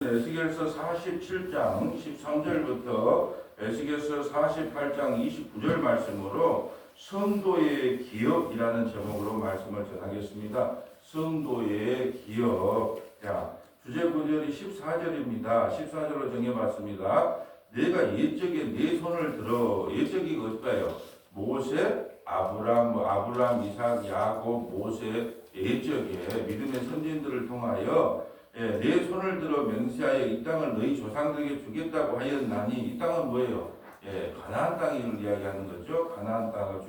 에스겔서 47장 13절부터 에스겔서 48장 29절 말씀으로 성도의 기업이라는 제목으로 말씀을 전하겠습니다. 성도의 기업. 자, 주제 구절이 14절입니다. 14절로 정해봤습니다. 내가 옛적에 네 손을 들어, 옛적이 어떨까요? 모세, 아브람, 이삭, 야곱, 모세, 옛적에 믿음의 선진들을 통하여 내 손을 들어 맹세하여 이 땅을 너희 조상들에게 주겠다고 하였나니, 이 땅은 뭐예요? 가나안 땅을 이야기하는 거죠. 가나안 땅을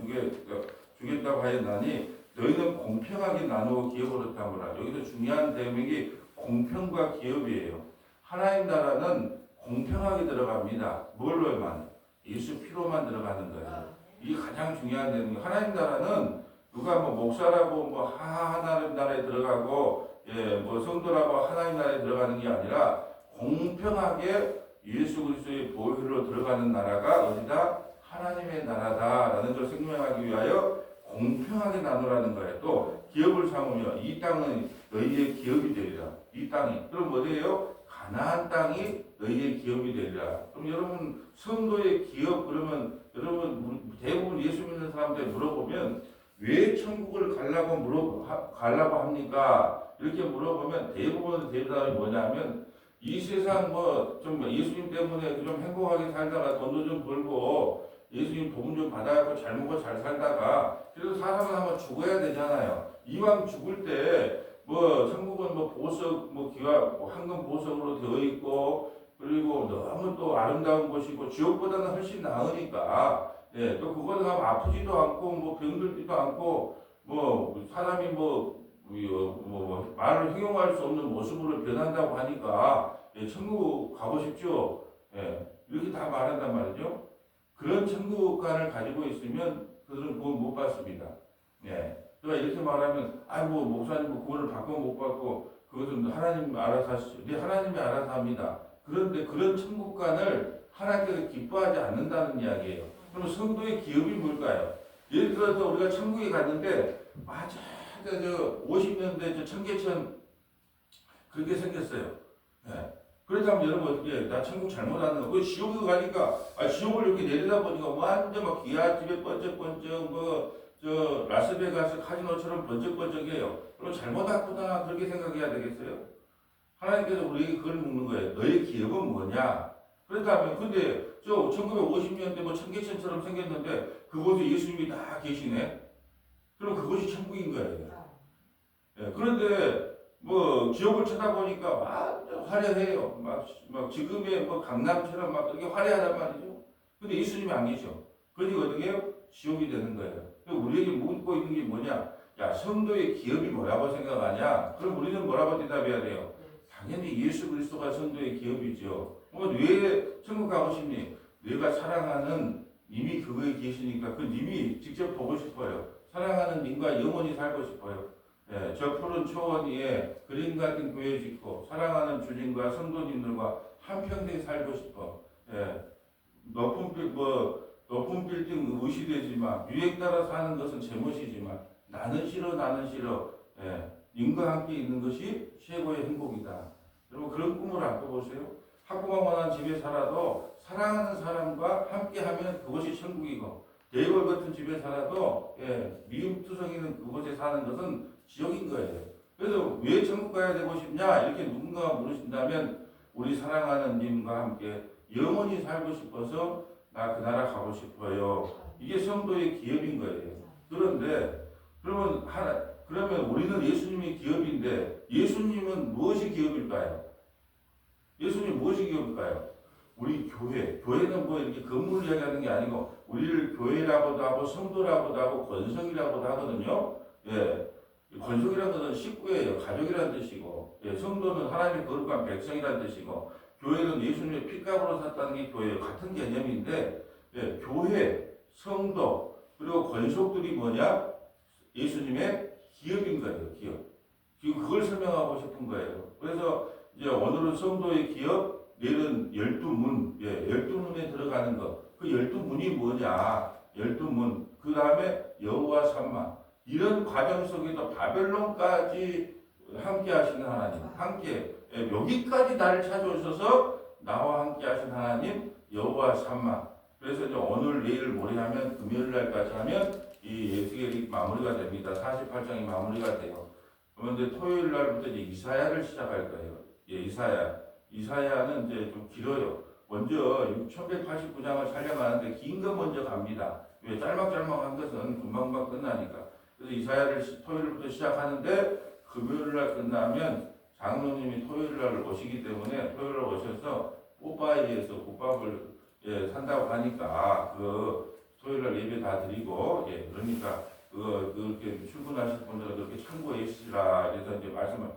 주겠다고 하였나니 너희는 공평하게 나누어 기업을 얻다보라. 여기서 중요한 대목이 공평과 기업이에요. 하나님 나라는 공평하게 들어갑니다. 뭘로만? 예수 피로만 들어가는 거예요. 이게 가장 중요한 대목이에요. 하나님 나라는 누가 목사라고 하나님 나라에 들어가고 성도라고 하나님 나라에 들어가는 게 아니라 공평하게 예수 그리스도의 보혈로 들어가는 나라가 어디다? 하나님의 나라다라는 걸 생명하기 위하여 공평하게 나누라는 거예요. 또 기업을 삼으며 이 땅은 너희의 기업이 되리라. 이 땅이 그럼 어디예요? 가나안 땅이 너희의 기업이 되리라. 그럼 여러분 성도의 기업 그러면 여러분 대부분 예수 믿는 사람들 물어보면 왜 천국을 가려고 합니까? 이렇게 물어보면 대부분 대답이 뭐냐면 이 세상 좀 예수님 때문에 좀 행복하게 살다가 돈도 좀 벌고 예수님 복음 좀 받아갖고 잘 먹고 잘 살다가 그래도 사람은 한번 죽어야 되잖아요. 이왕 죽을 때 천국은 보석 기와 황금 보석으로 되어 있고 그리고 너무 또 아름다운 곳이고 지옥보다는 훨씬 나으니까 또 그거는 아프지도 않고 병들지도 않고 사람이 말을 형용할 수 없는 모습으로 변한다고 하니까 천국 가고 싶죠. 이렇게 다 말한단 말이죠. 그런 천국관을 가지고 있으면 그들은 구원 못 받습니다. 또 이렇게 말하면 목사님 구원을 받고 못 받고 그것은 하나님 알아서 하시죠. 하나님이 알아서 합니다. 그런데 그런 천국관을 하나님께서 기뻐하지 않는다는 이야기예요. 그럼 성도의 기업이 뭘까요? 예를 들어서 우리가 천국에 갔는데 맞아 50년대 청계천 그렇게 생겼어요. 그렇다면 여러분 어떻게 나 천국 잘못 왔는 거? 그 지옥에 가니까 지옥을 이렇게 내리다 보니까 완전 기아집에 번쩍번쩍 라스베가스 카지노처럼 번쩍번쩍해요. 그럼 잘못 왔구나 그렇게 생각해야 되겠어요? 하나님께서 우리에게 그걸 묻는 거예요. 너의 기업은 뭐냐? 그렇다면 근데 1950년대 청계천처럼 생겼는데 그곳에 예수님이 다 계시네. 그럼 그것이 천국인 거예요. 그런데 지옥을 쳐다보니까 완전 화려해요. 지금의 강남처럼 그렇게 화려하단 말이죠. 근데 예수님이 안 계셔. 그러니까 어떻게 해요? 지옥이 되는 거예요. 우리에게 묻고 있는 게 뭐냐? 야, 성도의 기업이 뭐라고 생각하냐? 그럼 우리는 뭐라고 대답해야 돼요? 당연히 예수 그리스도가 성도의 기업이죠. 왜 천국 가고 싶니? 내가 사랑하는 님이 그거에 계시니까 그 님이 직접 보고 싶어요. 사랑하는 님과 영원히 살고 싶어요. 저 푸른 초원 위에 그림 같은 교회 짓고 사랑하는 주님과 성도님들과 한평생 살고 싶어. 높은 빌딩 의시되지만 유행 따라 사는 것은 제멋이지만 나는 싫어. 님과 함께 있는 것이 최고의 행복이다. 여러분 그런 꿈을 안 꿔보세요? 학구망만한 집에 살아도 사랑하는 사람과 함께하면 그것이 천국이고 대궐 같은 집에 살아도 미움투성이는 그곳에 사는 것은 지옥인 거예요. 그래서 왜 천국 가야 되고 싶냐 이렇게 누군가가 물으신다면 우리 사랑하는 님과 함께 영원히 살고 싶어서 나 그 나라 가고 싶어요. 이게 성도의 기업인 거예요. 그런데 그러면 우리는 예수님이 기업인데 예수님은 무엇이 기업일까요? 예수님이 무엇이 기업일까요? 우리 교회는 이렇게 건물을 이야기하는 게 아니고 우리를 교회라고도 하고 성도라고도 하고 권성이라고도 하거든요. 권성이라는 것은 식구예요. 가족이라는 뜻이고 성도는 하나님의 거룩한 백성이라는 뜻이고 교회는 예수님의 피값으로 샀다는 게 교회예요. 같은 개념인데 교회, 성도 그리고 권속들이 뭐냐? 예수님의 기업인 거예요. 기업. 지금 그걸 설명하고 싶은 거예요. 그래서 이제 오늘은 성도의 기업, 내일은 12문, 12문에 들어가는 것. 그 12문이 뭐냐? 12문. 그 다음에 여호와 삼마. 이런 과정 속에도 바벨론까지 함께 하시는 하나님. 함께 예, 여기까지 나를 찾아오셔서 나와 함께 하신 하나님 여호와 삼마. 그래서 이제 오늘 내일 모레 하면 금요일 날까지 하면 이 예수계획이 마무리가 됩니다. 48장이 마무리가 돼요. 그런데 토요일 날부터 이제 이사야를 시작할 거예요. 예, 이사야는 이제 좀 길어요. 먼저 6189장을 촬영하는데 긴 거 먼저 갑니다. 왜 짤막짤막한 것은 금방금방 끝나니까. 그래서 이사야를 토요일부터 시작하는데 금요일 날 끝나면 장로님이 토요일 날 오시기 때문에 토요일 날 오셔서 뽀빠이에서 국밥을 예, 산다고 하니까 그 토요일 날 예배 다 드리고 예, 그러니까 그렇게 출근하실 분들은 그렇게 참고해 주시라. 그래서 이제 말씀을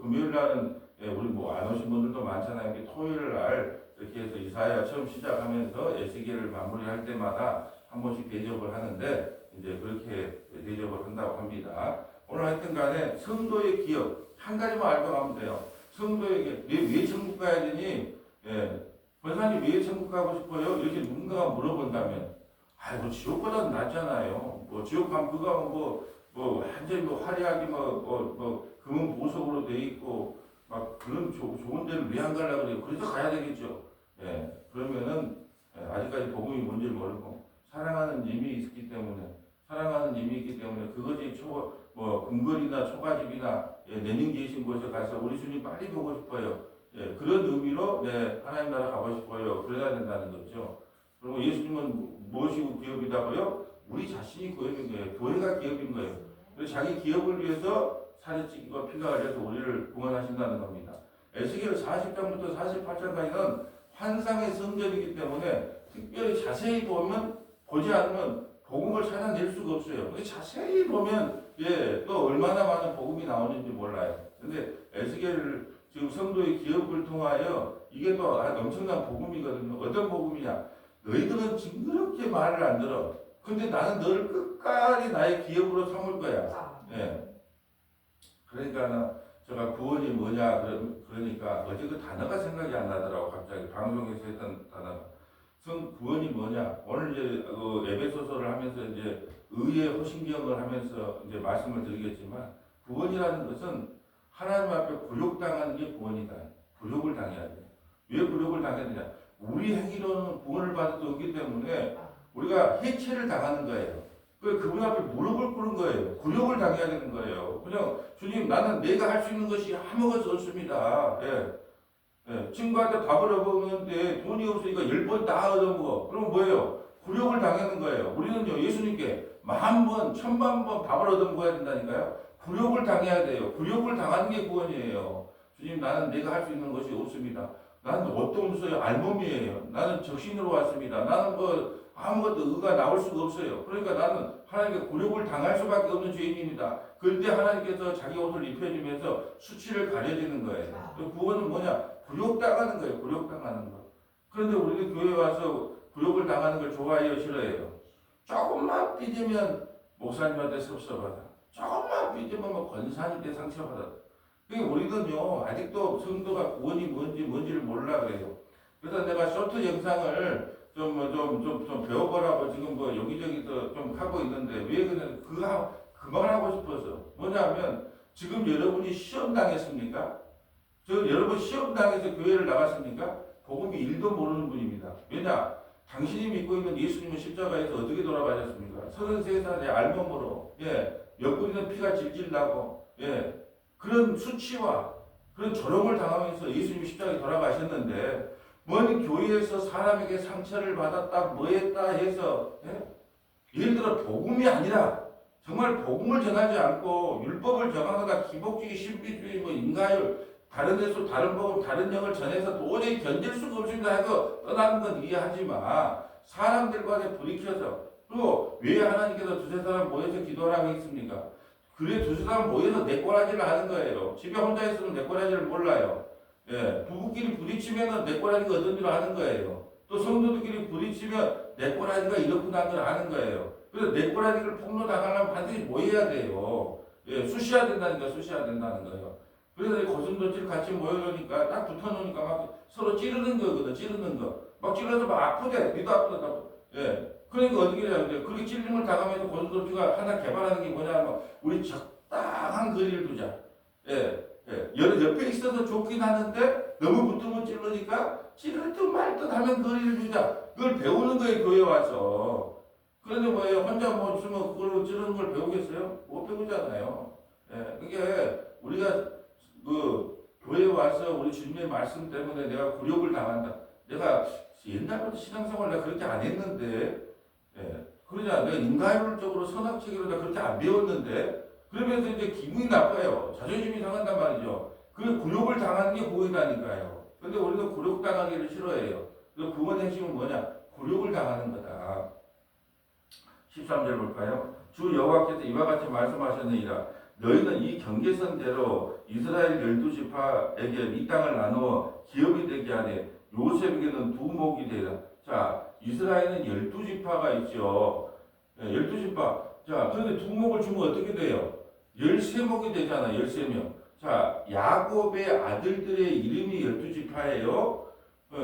금요일 날은 예, 우리 뭐 안 오신 분들도 많잖아요. 토요일 날 이렇게 해서 이사야 처음 시작하면서 에스겔을 마무리할 때마다 한 번씩 대접을 하는데 이제 그렇게 대접을 한다고 합니다. 오늘 하여튼 간에 성도의 기억 한 가지만 알고 가면 돼요. 성도에게 왜 천국 가야 되니? 예, 권사님 왜 천국 가고 싶어요? 이렇게 누군가가 물어본다면 아이고 지옥보다는 낫잖아요. 뭐 지옥 가면 그거 뭐 완전히 뭐 화려하게 뭐 금은 보석으로 돼 있고 막 그런 좋은 데를 왜 안 가려고 그래요? 그래서 가야 되겠죠. 예, 그러면은 아직까지 복음이 뭔지를 모르고 사랑하는 님이 있기 때문에 그것이 뭐 근거리나 초가집이나 예, 내년 계신 곳에 가서 우리 주님 빨리 보고 싶어요. 예, 그런 의미로 네, 하나님 나라 가고 싶어요. 그래야 된다는 거죠. 그리고 예수님은 무엇이 기업이다고요? 우리 자신이 기업인 거예요. 교회가 기업인 거예요. 그래서 자기 기업을 위해서 살이 찌고 피가 흘려서 우리를 구원하신다는 겁니다. 에스겔 40장부터 48장까지는 환상의 성전이기 때문에 특별히 자세히 보지 않으면 복음을 찾아낼 수가 없어요. 근데 자세히 보면 예, 또 얼마나 많은 복음이 나오는지 몰라요. 근데 에스겔 지금 성도의 기업을 통하여 이게 또 엄청난 복음이거든요. 어떤 복음이냐? 너희들은 징그럽게 말을 안 들어. 근데 나는 너를 끝까지 나의 기업으로 삼을 거야. 예. 그러니까 제가 구원이 뭐냐 그러니까 어제 그 단어가 생각이 안 나더라고. 갑자기 방송에서 했던 단어가. 구원이 뭐냐? 오늘 이제 에베소서를 하면서 이제 의의 호신경을 하면서 이제 말씀을 드리겠지만 구원이라는 것은 하나님 앞에 굴욕당하는 게 구원이다. 굴욕을 당해야 돼. 왜 굴욕을 당해야 되냐? 우리 행위로는 구원을 받을 수 없기 때문에 우리가 해체를 당하는 거예요. 그분 앞에 무릎을 꿇은 거예요. 굴욕을 당해야 되는 거예요. 그냥 주님 나는 내가 할 수 있는 것이 아무것도 없습니다. 예. 예. 친구한테 밥을 얻었는데 돈이 없으니까 10번 다 얻어먹어. 그럼 뭐예요? 굴욕을 당하는 거예요. 우리는요 예수님께 10,000번, 1,000번 밥을 얻어먹어야 된다니까요. 굴욕을 당해야 돼요. 굴욕을 당하는 게 구원이에요. 주님 나는 내가 할 수 있는 것이 없습니다. 나는 어떤 무서워요? 알몸이에요. 나는 적신으로 왔습니다. 나는 뭐 아무것도 의가 나올 수가 없어요. 그러니까 나는 하나님께 굴욕을 당할 수밖에 없는 죄인입니다. 그때 하나님께서 자기 옷을 입혀주면서 수치를 가려주는 거예요. 구원은 뭐냐? 굴욕당하는 거예요. 굴욕당하는 거. 그런데 우리는 교회 와서 굴욕을 당하는 걸 좋아해요? 싫어해요? 조금만 삐지면 목사님한테 섭섭하다. 조금만 삐지면 뭐 권사님한테 상처받아. 그러니까 우리는요 아직도 성도가 구원이 뭔지를 몰라 그래요. 그래서 내가 쇼트 영상을 좀 배워보라고 지금 뭐 여기저기 좀 하고 있는데 왜 그냥 그만하고 싶어서 뭐냐면 지금 여러분이 시험 당했습니까? 여러분 시험 당해서 교회를 나갔습니까? 복음이 1도 모르는 분입니다. 왜냐? 당신이 믿고 있는 예수님은 십자가에서 어떻게 돌아가셨습니까? 33살의 알몸으로 몇 분이는 피가 질질 나고 그런 수치와 그런 조롱을 당하면서 예수님이 십자가에 돌아가셨는데 뭔 교회에서 사람에게 상처를 받았다 뭐했다 해서 예를 들어 복음이 아니라 정말 복음을 전하지 않고 율법을 정하거나 기복주의 신비주의 뭐 인가율 다른 데서 다른 복음 다른 영을 전해서 도저히 견딜 수가 없습니다 하고 떠나는 건 이해하지만 사람들 간에 부딪혀서 또 왜 하나님께서 두세 사람 모여서 기도하라고 했습니까? 그래 두세 사람 모여서 내꼬라지를 하는 거예요. 집에 혼자 있으면 내꼬라지를 몰라요. 부부끼리 부딪히면 내꼬라지가 어떤 일을 하는 거예요. 또 성도들끼리 부딪히면 내꼬라지가 이렇구나 하는 걸 아는 거예요. 그래서 내꼬라지를 폭로당하려면 반드시 모여야 돼요. 쑤셔야 된다는 거예요. 그래서 고슴도치를 같이 모여놓으니까 딱 붙어놓으니까 막 서로 찌르는 거거든. 찌르는 거. 막 찔러서 막 아프대. 니도 아프다. 그러니까 어떻게 해야 돼? 그렇게 찔림을 당하면서 고슴도치가 하나 개발하는 게 뭐냐면 우리 적당한 거리를 두자. 옆에 있어서 좋긴 하는데 너무 붙으면 찔러니까 찌를 듯 말 듯 하면 거리를 두자. 그걸 배우는 거예요, 교회 와서. 그런데 뭐예요? 혼자 뭐 있으면 그걸로 찌르는 걸 배우겠어요? 못 배우잖아요. 그게 우리가 그 교회 와서 우리 주님의 말씀 때문에 내가 굴욕을 당한다. 내가 옛날부터 신앙생활 내가 그렇게 안 했는데, 그러냐, 내가 인간론적으로 선악체계로 내가 그렇게 안 배웠는데, 그러면서 이제 기분이 나빠요. 자존심이 상한단 말이죠. 그 굴욕을 당하는 게 보이다니까요. 근데 우리는 굴욕 당하기를 싫어해요. 그 구원의 핵심은 뭐냐? 굴욕을 당하는 거다. 13절 볼까요? 주 여호와께서 이와 같이 말씀하셨느니라. 너희는 이 경계선대로 이스라엘 12지파에게 이 땅을 나누어 기업이 되게 하되 요셉에게는 두 목이 되라. 자, 이스라엘은 12지파가 있죠. 12지파. 자, 그런데 두 목을 주면 어떻게 돼요? 13목이 되잖아. 13명. 자, 야곱의 아들들의 이름이 12지파예요.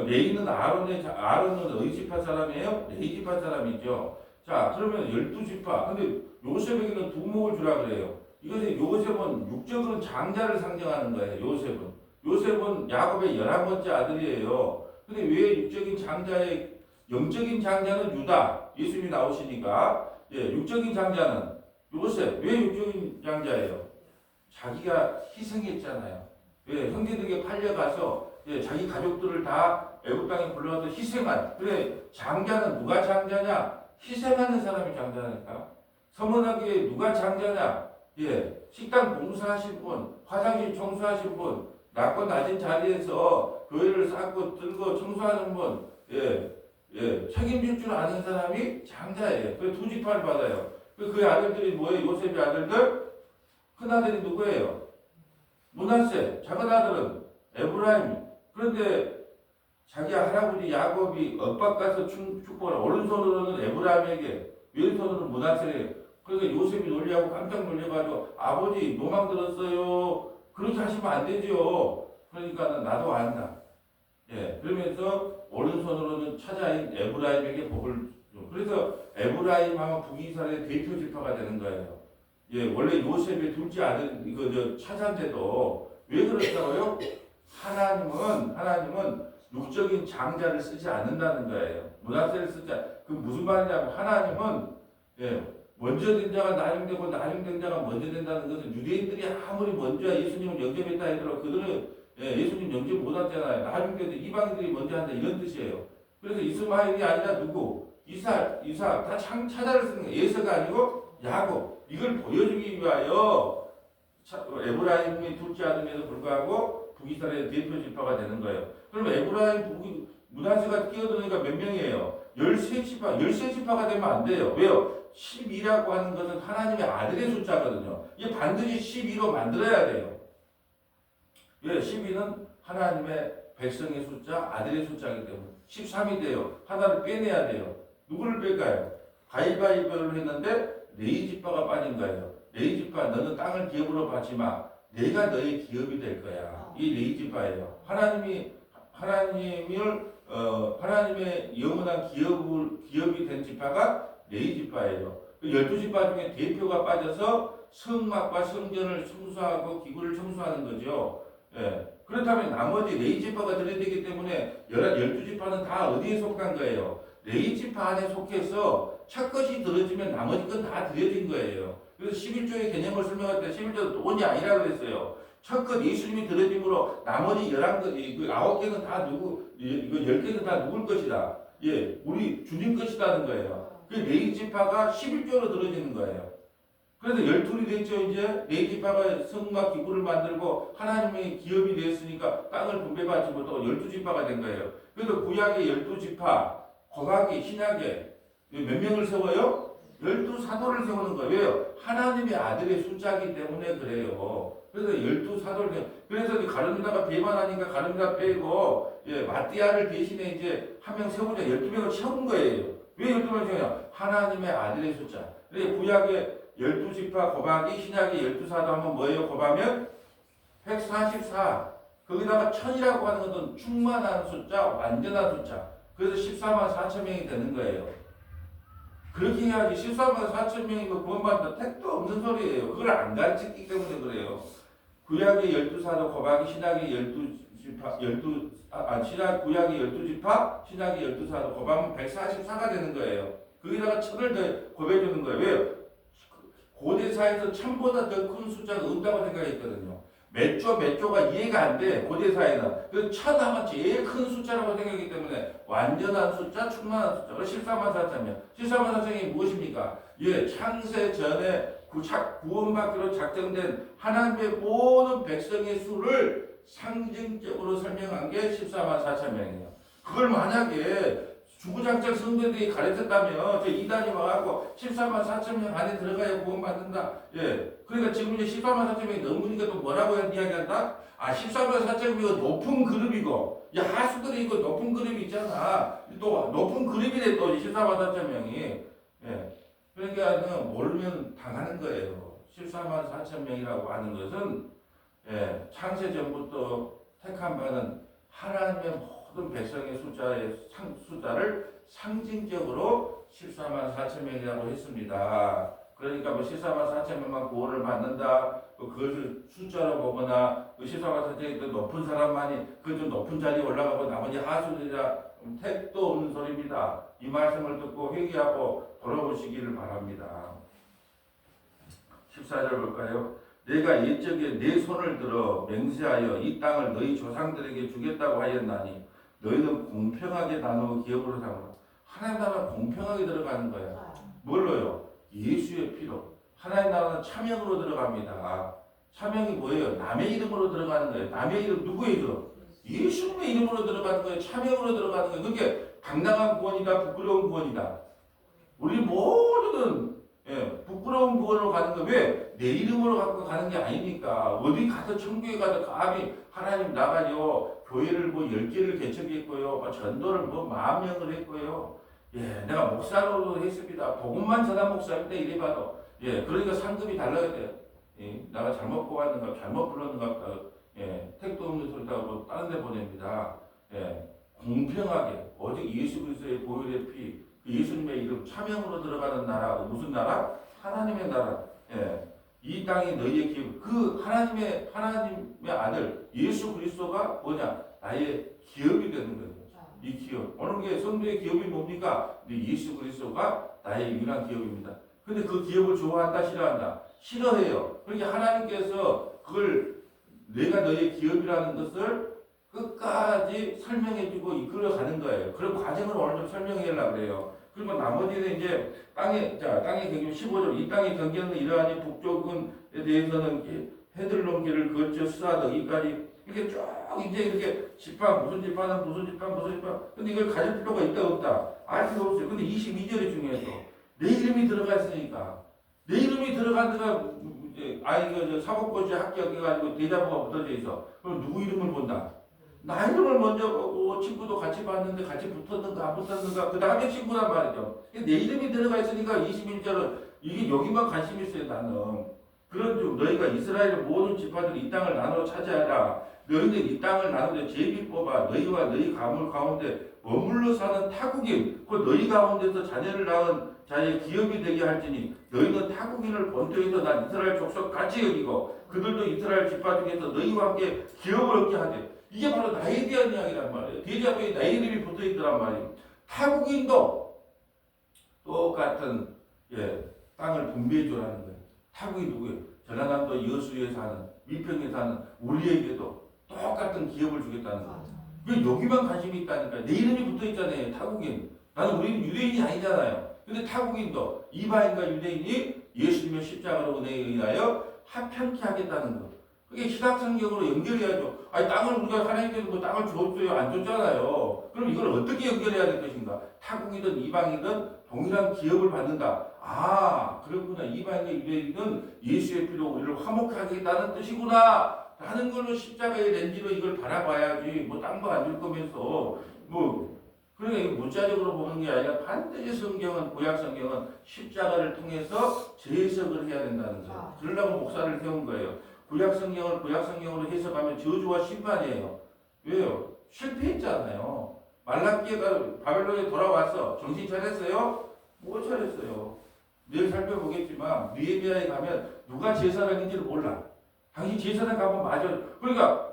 레이는 아론은 어디 지파 사람이에요? 레이 지파 사람이죠. 자, 그러면 12지파. 근데 요셉에게는 두 목을 주라 그래요. 이것이 요셉은 육적으로는 장자를 상징하는 거예요. 요셉은 야곱의 11번째 아들이에요. 근데 왜 육적인 장자의 영적인 장자는 유다. 예수님이 나오시니까 육적인 장자는 요셉. 왜 육적인 장자예요? 자기가 희생했잖아요. 형제들에게 팔려가서 자기 가족들을 다 애굽 땅에 불러와서 희생한. 그래, 장자는 누가 장자냐? 희생하는 사람이 장자니까. 서문하게 누가 장자냐? 식당 봉사하신 분, 화장실 청소하신 분, 낮고 낮은 자리에서 교회를 쌓고 들고 청소하는 분, 책임질 줄 아는 사람이 장자예요. 그 두 지파를 받아요. 그 아들들이 뭐예요? 요셉의 아들들? 큰 아들이 누구예요? 므낫세. 작은 아들은 에브라임. 그런데 자기 할아버지 야곱이 엇바꿔서 축복을 오른손으로는 에브라임에게 왼손으로는 므낫세에게. 그러니까 요셉이 놀리하고 깜짝 놀려가지고 아버지 노망 들었어요. 그렇게 하시면 안 되죠. 그러니까 나도 안다. 그러면서 오른손으로는 처자인 에브라임에게 복을 줘. 그래서 에브라임 하면 북이스라엘의 대표 지파가 되는 거예요. 원래 요셉의 둘째 아들 처자인데도 왜 그렇다고요? 하나님은 육적인 장자를 쓰지 않는다는 거예요. 므낫세를 쓰지 그 무슨 말이냐면 하나님은 먼저 된 자가 나중되고 나중된 자가 먼저 된다는 것은 유대인들이 아무리 먼저 예수님을 영접했다 하더라도 그들은 예수님 영접 못했잖아요. 나중되도 이방인들이 먼저 한다 이런 뜻이에요. 그래서 이스마엘이 아니라 누구? 이삭 다 차자를 쓰는 거예요. 예서가 아니고 야곱. 이걸 보여주기 위하여 에브라임이 둘째 아들임에도 불구하고 북이스라엘의 대표 지파가 되는 거예요. 그럼 에브라임 므낫세가 끼어드니까 몇 명이에요? 13지파가 되면 안 돼요. 왜요? 12라고 하는 것은 하나님의 아들의 숫자거든요. 이게 반드시 12로 만들어야 돼요. 12는 하나님의 백성의 숫자, 아들의 숫자이기 때문에 13이 돼요. 하나를 빼내야 돼요. 누구를 뺄까요? 가위바위보를 했는데 레이 지파가 빠진 거예요. 레이 지파 너는 땅을 기업으로 받지 마. 내가 너의 기업이 될 거야. 이 레이 지파예요. 하나님의 영원한 기업이 된 지파가 레이 지파예요. 12지파 중에 대표가 빠져서 성막과 성전을 청소하고 기구를 청소하는 거죠. 그렇다면 나머지 레이 지파가 들어되기 때문에 12지파는 다 어디에 속한 거예요? 레이 지파 안에 속해서 첫 것이 들어지면 나머지 건 다 들어진 거예요. 그래서 11조의 개념을 설명할 때 11조도 돈이 아니라고 그랬어요. 첫 것 예수님이 들어짐으로 나머지 9개는 다 이거 10개는 다 누굴 것이다. 우리 주님 것이라는 거예요. 그 레이 지파가 11조로 들어지는 거예요. 그래서 12이 됐죠. 이제 레이 지파가 성막 기구를 만들고 하나님의 기업이 됐으니까 땅을 분배받지 못하고 12지파가 된 거예요. 그래서 구약의 12지파, 고막이 신약에 몇 명을 세워요? 12사도를 세우는 거예요. 왜요? 하나님의 아들의 숫자이기 때문에 그래요. 그래서 12사도를 그래서 가룟유다가 배반하니까 가룟유다 빼고 마띠아를 대신에 이제 한 명 세우자 12명을 채운 거예요. 왜 12명을 채우냐? 하나님의 아들의 숫자. 그래서 구약의 12지파 고박이 신약의 12사도 하면 뭐예요? 곱하면 144. 거기다가 천이라고 하는 것은 충만한 숫자, 완전한 숫자. 그래서 14만 4천 명이 되는 거예요. 그렇게 해야지 14만 4천 명이면 구원받는다 택도 없는 소리예요. 그걸 안 가르쳤기 때문에 그래요. 구약의 12사도 곱하기 신약의 12지파, 구약의 12지파, 신약의 12사도 곱하면 144가 되는 거예요. 거기다가 천을 더 곱해주는 거예요. 왜요? 고대사에서 천보다 더 큰 숫자가 없다고 생각했거든요. 몇 조가 이해가 안 돼, 고대사에는. 그 천하면 제일 큰 숫자라고 생각하기 때문에 완전한 숫자, 충만한 숫자. 그래서 14만 4천명. 14만 4천명이 무엇입니까? 창세 전에 구원받기로 작정된 하나님의 모든 백성의 수를 상징적으로 설명한 게 14만 4천 명이에요. 그걸 만약에 주구장창 성도들이 가르쳤다면 저 이단이 와갖고 14만 4천 명 안에 들어가야 구원받는다. 그러니까 지금 이제 14만 4천 명이 넘으니까 또 뭐라고 이야기한다? 14만 4천 명이 높은 그룹이고, 하수들이 이거 높은 그룹이 있잖아. 또 높은 그룹이래 또 14만 4천 명이. 그러니까 모르면 당하는 거예요. 14만 4천 명이라고 하는 것은 창세 전부터 택한 바는 하나님의 모든 백성의 숫자를 상징적으로 14만 4천 명이라고 했습니다. 그러니까 14만 4천 명만 구원을 받는다. 그것을 숫자로 보거나 14만 4천 명이 높은 사람만이 그 좀 높은 자리에 올라가고 나머지 하수들이라 택도 없는 소리입니다. 이 말씀을 듣고 회개하고 돌아보시기를 바랍니다. 14절 볼까요? 내가 옛적에 내 손을 들어 맹세하여 이 땅을 너희 조상들에게 주겠다고 하였나니 너희는 공평하게 나누어 기업으로 삼으라. 하나님 나라는 공평하게 들어가는 거야. 뭘로요? 예수의 피로. 하나님 나라는 차명으로 들어갑니다. 차명이 뭐예요? 남의 이름으로 들어가는 거예요. 남의 이름 누구의 이름? 예수님의 이름으로 들어가는 거예요. 차명으로 들어가는 거예요. 그게 당당한 구원이다, 부끄러운 구원이다. 우리 모두는 부끄러운 구원으로 가는 거 왜? 내 이름으로 갖고 가는 게 아니니까. 어디 가서 천국에 가서 감히 하나님 나가요. 교회를 10개를 개척했고요. 전도를 10,000명을 했고요. 내가 목사로 했습니다. 복음만 전한 목사입니다. 이래봐도. 그러니까 상급이 달라야 돼요. 내가 잘못 뽑았는가, 잘못 불렀는가, 택도 없는 소리다고 다른 데 보냅니다. 공평하게, 오직 예수 그리스도의 보혈의 피, 예수님의 이름 차명으로 들어가는 나라, 무슨 나라? 하나님의 나라. 이 땅이 너희의 기업. 그 하나님의 아들 예수 그리스도가 뭐냐? 나의 기업이 되는 거예요. 이 기업. 오늘 게 성도의 기업이 뭡니까? 예수 그리스도가 나의 유일한 기업입니다. 근데 그 기업을 좋아한다, 싫어한다? 싫어해요. 그러니까 하나님께서 그걸 내가 너의 기업이라는 것을 끝까지 설명해주고 이끌어가는 거예요. 그런 과정을 오늘 좀 설명하려고 그래요. 그리고 나머지는 이제 땅의 경계 15절 이 땅의 경계는 이러하니 북쪽에 대해서는 헤들론길을 거쳐 스아드 여기까지 이렇게 쭉 이제 이렇게 지파 무슨 지파는 무슨 지파 근데 이걸 가질 필요가 있다 없다 알 필요 없어요. 근데 22절이 중요해서 내 이름이 들어가 있으니까 내 이름이 들어간 데가 이제 사법고시 합격해가지고 대자보가 붙어져 있어. 그럼 누구 이름을 본다? 나 이름을 먼저 보고 친구도 같이 봤는데 같이 붙었는가 안 붙었는가 그 다음에 친구란 말이죠. 내 이름이 들어가 있으니까 21절은 이게 여기만 관심 있어요. 나는 그런 중 너희가 이스라엘의 모든 지파들이 이 땅을 나눠 차지하라. 너희는 이 땅을 나누되 제비 뽑아 너희와 너희 가문 가운데 머물러 사는 타국인 그 너희 가운데서 자녀를 낳은 자의 기업이 되게 할지니 너희는 타국인을 본토에서 난 이스라엘 족속 같이 여기고 그들도 이스라엘 지파 중에서 너희와 함께 기업을 얻게 하되 이게 바로 나에 대한 이야기란 말이에요. 대자보에 나의 이름이 붙어있더란 말이에요. 타국인도 똑같은 땅을 분배해 주라는 거예요. 타국이 누구예요? 전라남도 여수에 사는 미평에 사는 우리에게도 똑같은 기업을 주겠다는 거예요. 왜 여기만 관심이 있다니까. 내 이름이 붙어있잖아요. 타국인. 나는 우리는 유대인이 아니잖아요. 근데 타국인도 이방인과 유대인이 예수님의 십자가로 은혜에 의하여 합편케 하겠다는 거. 그게 신학성경으로 연결해야죠. 땅을 우리가 하나님께서 땅을 줬어요? 안 줬잖아요. 그럼 이걸 어떻게 연결해야 될 것인가? 타국이든 이방이든 동일한 기업을 받는다. 그렇구나. 이방인과 유대인은 예수의 피로 우리를 화목하게 하겠다는 뜻이구나. 라는 걸로 십자가의 렌즈로 이걸 바라봐야지. 땅도 안 줄 거면서. 그러니까 이거 문자적으로 보는 게 아니라 반드시 성경은, 구약 성경은 십자가를 통해서 재해석을 해야 된다는 거예요. 그러려고 목사를 세운 거예요. 구약 성경을 구약 성경으로 해석하면 저주와 심판이에요. 왜요? 실패했잖아요. 말라기가 바벨론에 돌아와서 정신 차렸어요? 못 차렸어요. 내일 살펴보겠지만 느헤미야에 가면 누가 제사장인지를 몰라. 당신 제사장 가면 맞아. 그러니까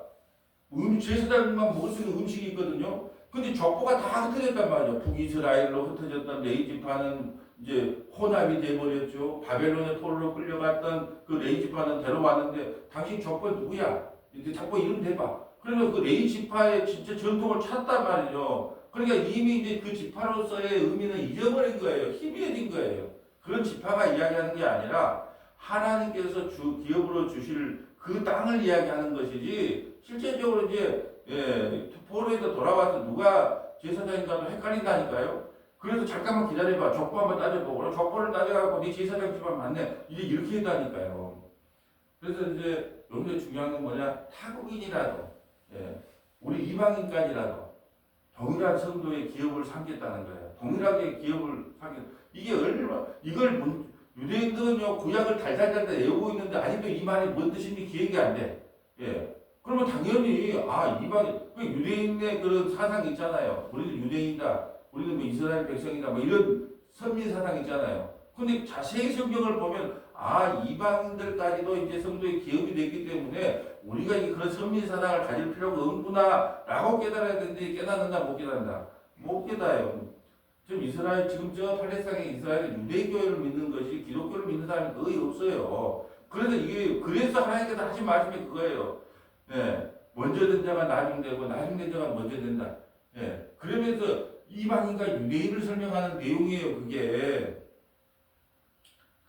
제사장만 먹을 수 있는 음식이 있거든요. 근데 족보가 다 흩어졌단 말이에요. 북이스라엘로 흩어졌던 레이지파는 이제 혼합이 돼버렸죠. 바벨론의 포로로 끌려갔던 그 레이지파는 데려왔는데 당신 족보 누구야? 이제 족보 이름 대봐. 그러면 그 레이지파의 진짜 전통을 찾단 말이죠. 그러니까 이미 이제 그 지파로서의 의미는 잊어버린 거예요. 희미해진 거예요. 그런 지파가 이야기하는 게 아니라 하나님께서 기업으로 주실 그 땅을 이야기하는 것이지 실제적으로 이제 포로에서 돌아와서 누가 제사장인가도 헷갈린다니까요. 그래서 잠깐만 기다려봐. 족보 한번 따져보고 족보를 따져갖고 네 제사장 집안 맞네. 이제 이렇게 했다니까요. 그래서 이제 여기서 중요한 건 뭐냐? 타국인이라도 우리 이방인까지라도 동일한 성도의 기업을 삼겠다는 거예요. 동일하게 기업을 삼겠. 이게 얼마나 이걸 유대인들은요 구약을 달달달 외우고 있는데 아직도 이 말이 뭔 뜻인지 기억이 안 돼. 그러면 당연히 이방인 유대인의 그런 사상 있잖아요. 우리는 유대인이다. 우리는 뭐 이스라엘 백성이다. 뭐 이런 선민 사상 있잖아요. 근데 자세히 성경을 보면 이방인들까지도 이제 성도의 기업이 됐기 때문에 우리가 그런 선민 사상을 가질 필요가 없구나라고 깨달아야 되는데 깨닫는다 못 깨닫는다 못 깨닫아요. 지금 저 팔레스타인의 이스라엘은 유대교회를 믿는 것이 기독교를 믿는 사람이 거의 없어요. 그래서 하나님께서 하신 말씀이 그거예요. 먼저 된 자가 나중되고 나중된 자가 먼저 된다. 그러면서 이방인과 유대인을 설명하는 내용이에요.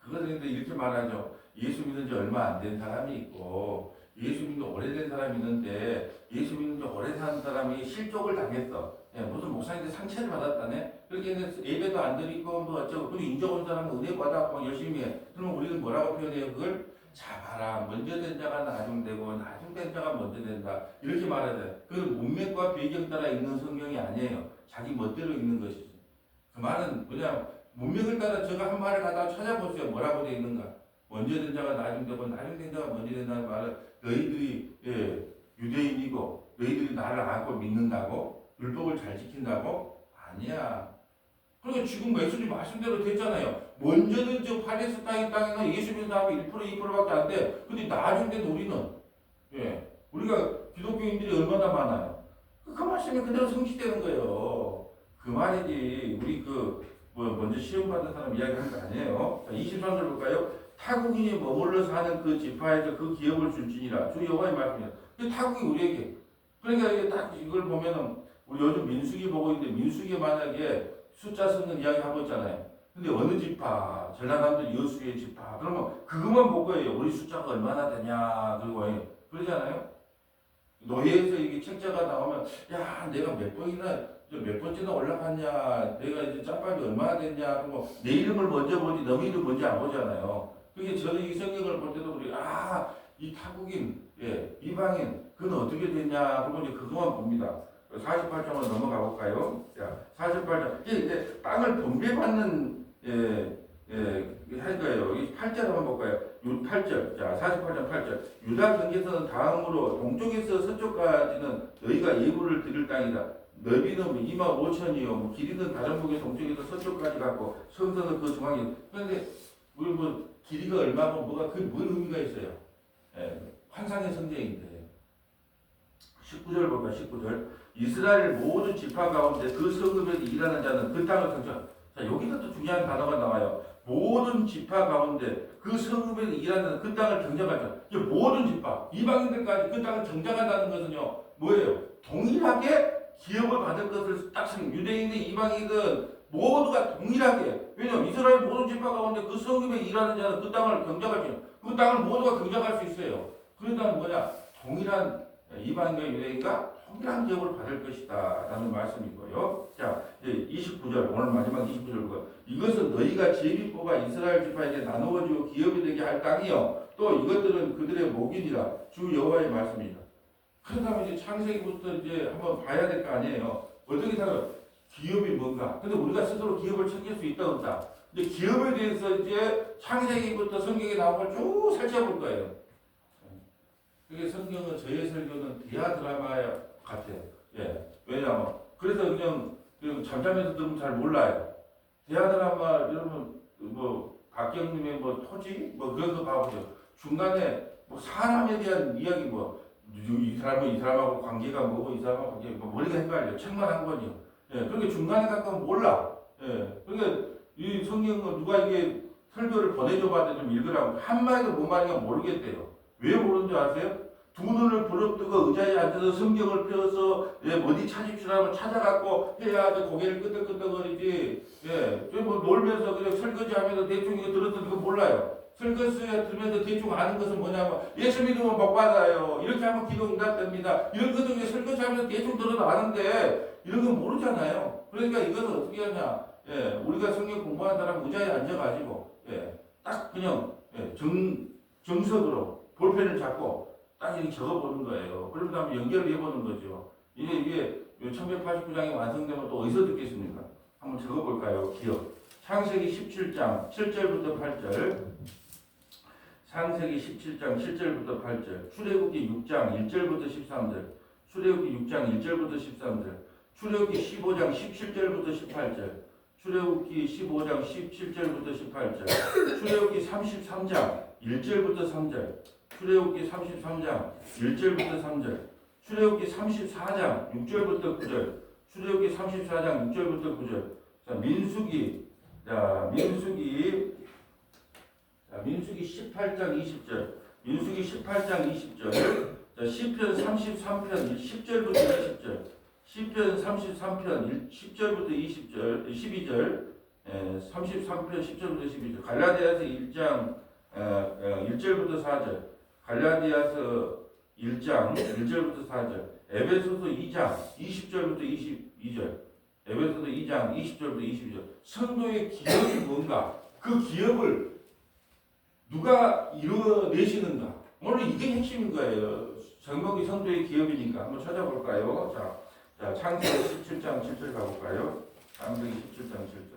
그것은 이렇게 말하죠. 예수 믿은 지 얼마 안 된 사람이 있고 예수 믿는 지 오래된 사람이 있는데 예수 믿는 지 오래 산 사람이 실족을 당했어. 무슨 목사님한테 상처를 받았다네. 그렇게 예배도 안 드리고 뭐 어쩌고. 그리고 인정 온 사람은 은혜 받았고 열심히 해. 그러면 우리는 뭐라고 표현해요? 그걸 자봐라. 먼저 된 자가 나중되고 나중된 자가 먼저 된다. 이렇게 말해야 돼. 그건 문맥과 배경 따라 읽는 성경이 아니에요. 자기 멋대로 읽는 것이지. 그 말은 뭐냐? 문맥을 따라 제가 한 말을 갖다가 찾아보세요. 뭐라고 되어 있는가? 먼저 된 자가 나중되고 나중된 자가 먼저 된다는 말은 너희들이 유대인이고 너희들이 나를 알고 믿는다고? 율법을 잘 지킨다고? 아니야. 그러니까 지금 예수님 말씀대로 됐잖아요. 먼저는 저 팔레스타인 땅에는 예수 믿는 사람이 1% 2%밖에 안 돼. 근데 나중된 우리는 우리가 기독교인들이 얼마나 많아요. 그 말씀이 그대로 성취되는 거예요. 그 말이지. 우리 먼저 시험 받은 사람 이야기하는 거 아니에요. 자, 23절 볼까요? 타국인이 머물러 사는 그 지파에서 그 기업을 줄지니라. 주 여호와의 말씀이야. 그 타국이 우리에게. 그러니까 이게 딱 이걸 보면은 우리 요즘 민수기 보고 있는데 민수기 만약에 숫자 쓰는 이야기 하고 있잖아요. 근데 어느 지파, 전라남도 여수의 지파. 그러면 그것만 볼 거예요. 우리 숫자가 얼마나 되냐. 그러잖아요. 노예에서 이게 책자가 나오면 야 내가 몇 번째나 올라갔냐, 내가 이제 짬밥이 얼마나 됐냐, 내 이름을 먼저 보지, 너희 이름 먼저 안 보잖아요. 그게 저는 이 성경을 볼 때도 우리, 이 타국인, 이방인, 그건 어떻게 됐냐, 그러면 이제 그것만 봅니다. 48장으로 넘어가 볼까요? 자, 48장. 이제 땅을 분배받는, 할 거예요. 이 8절 한번 볼까요? 8절. 자, 48장 8절. 유다 경계선은 다음으로 동쪽에서 서쪽까지는 너희가 예물을 드릴 땅이다. 너비는 25,000이요. 길이는 다른 북의 동쪽에서 서쪽까지 갔고 성서는 그 중앙에. 그런데 우리 길이가 얼마고 뭐가 그게 뭔 의미가 있어요? 환상의 성경인데. 19절 볼까? 19절. 이스라엘 모든 지파 가운데 그 성읍에서 일하는 자는 그 땅을 경정. 자, 여기서 또 중요한 단어가 나와요. 모든 지파 가운데 그 성읍에서 일하는 그 땅을 경정하자. 모든 지파, 이방인들까지 그 땅을 경정한다는 것은요, 뭐예요? 동일하게 기업을 받을 것을 딱 유대인이든 이방인이든 모두가 동일하게. 왜냐면 이스라엘 모든 지파 가운데 그 성읍에 일하는 자는 그 땅을 경정하죠. 그 땅을 모두가 경정할 수 있어요. 그러다는 뭐냐? 동일한 이방인과 유대인과 동일한 기업을 받을 것이다 라는 말씀이고요. 자, 29절 오늘 마지막 29절 이것은 너희가 제비 뽑아 이스라엘 지파에게 나누어주고 기업이 되게 할 땅이요 또 이것들은 그들의 목이니라 주 여호와의 말씀이다. 그렇다면 이제 창세기부터 이제 한번 봐야 될 거 아니에요. 어떻게 살아? 기업이 뭔가? 근데 우리가 스스로 기업을 챙길 수 있다 없다. 근데 기업에 대해서 이제 창세기부터 성경에 나온 걸 쭉 살펴볼 거예요. 그게 성경은 저의 설교는 대화 드라마 같아요. 왜냐하면 그래서 그냥 잠잠해서 들으면 잘 몰라요. 대화 드라마 여러분 박경님의 토지 그런 거 봐보세요. 중간에 뭐 사람에 대한 이야기 이 사람하고 관계가 뭐고 이 사람하고 관계가 뭐 머리가 헷갈려. 책만 한 권이요. 예, 그러니까 중간에 가까운 몰라. 예, 그러니까 이 성경은 누가 이게 설교를 보내줘 봤는데 좀 읽으라고 한마디도 뭔 말인가 모르겠대요. 왜 모르는 줄 아세요? 두 눈을 부릅뜨고 의자에 앉아서 성경을 펴서 어디 찾읍시라면 찾아갖고 해야 고개를 끄덕끄덕거리지. 예, 뭐 놀면서 그냥 설거지 하면서 대충 이거 들었던 이거 몰라요. 설거지 들으면서 대충 아는 것은 뭐냐면 예수 믿으면 복 받아요. 이렇게 하면 기도 응답됩니다. 이런 것들 설거지 하면서 대충 들어도 아는데 이런 건 모르잖아요. 그러니까 이것을 어떻게 하냐? 예, 우리가 성경 공부하는 사람 의자에 앉아가지고 딱 그냥 정석으로 볼펜을 잡고 딱 이렇게 적어보는 거예요. 그러면 다음에 연결을 해보는 거죠. 이게 1189장이 완성되면 또 어디서 듣겠습니까? 한번 적어볼까요? 기억. 창세기 17장 7절부터 8절. 창세기 17장 7절부터 8절. 출애굽기 6장 1절부터 13절. 출애굽기 6장 1절부터 13절. 출애굽기 15장 17절부터 18절. 출애굽기 15장 17절부터 18절. 출애굽기 33장 1절부터 3절. 출애굽기 33장 1절부터 3절. 출애굽기 34장 6절부터 9절. 출애굽기 34장 6절부터 9절. 자, 민수기 18장 20절. 민수기 18장 20절. 자, 시편 33편 10절부터 20절. 시편 33편 10절부터 20절, 12절, 33편 10절부터 12절, 갈라디아서 1장 1절부터 4절, 갈라디아서 1장 1절부터 4절, 에베소서 2장 20절부터 22절, 에베소서 2장 20절부터 22절. 성도의 기업이 뭔가? 그 기업을 누가 이루어내시는가? 물론 이게 핵심인 거예요. 정복이 성도의 기업이니까 한번 찾아볼까요? 자, 창세기 17장 7절 가볼까요? 창세기 17장 7절.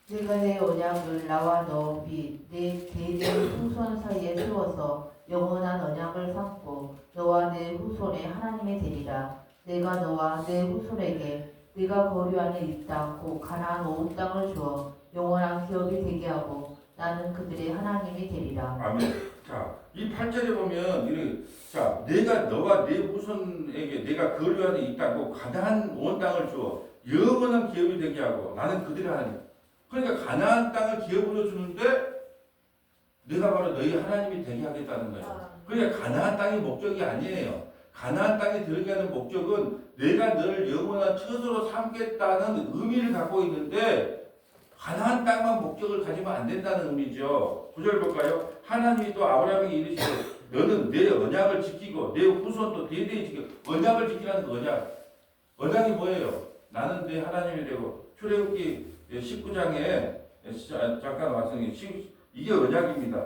내가 내 언약을 나와 너 및 내 대대 후손 사이에 세워서 영원한 언약을 삼고 너와 내 후손의 하나님이 되리라. 내가 너와 내 후손에게 네가 거류하는 이 땅 곧 가나안 온 땅을 주어 영원한 기업이 되게 하고 나는 그들의 하나님이 되리라. 아멘. 자, 이 8절에 보면 내가 너와 내 후손에게 내가 거류하는 이 땅 곧 가나안 온 땅을 주어 영원한 기업이 되게 하고 나는 그들의 하나님. 그러니까 가나안 땅을 기업으로 주는데 내가 바로 너희 하나님이 되게 하겠다는 거예요. 그러니까 가나안 땅이 목적이 아니에요. 가나안 땅에 들어가는 목적은 내가 너를 영원한 처소로 삼겠다는 의미를 갖고 있는데 가나안 땅만 목적을 가지면 안 된다는 의미죠. 9절 볼까요? 하나님이 또 아브라함에게 이르시되 너는 내 언약을 지키고 내 후손도 대대히 지키고 언약을 지키라는 그 언약이 뭐예요? 나는 내 하나님이 되고 출애굽기 19장에 잠깐 말씀드린 이게 언약입니다.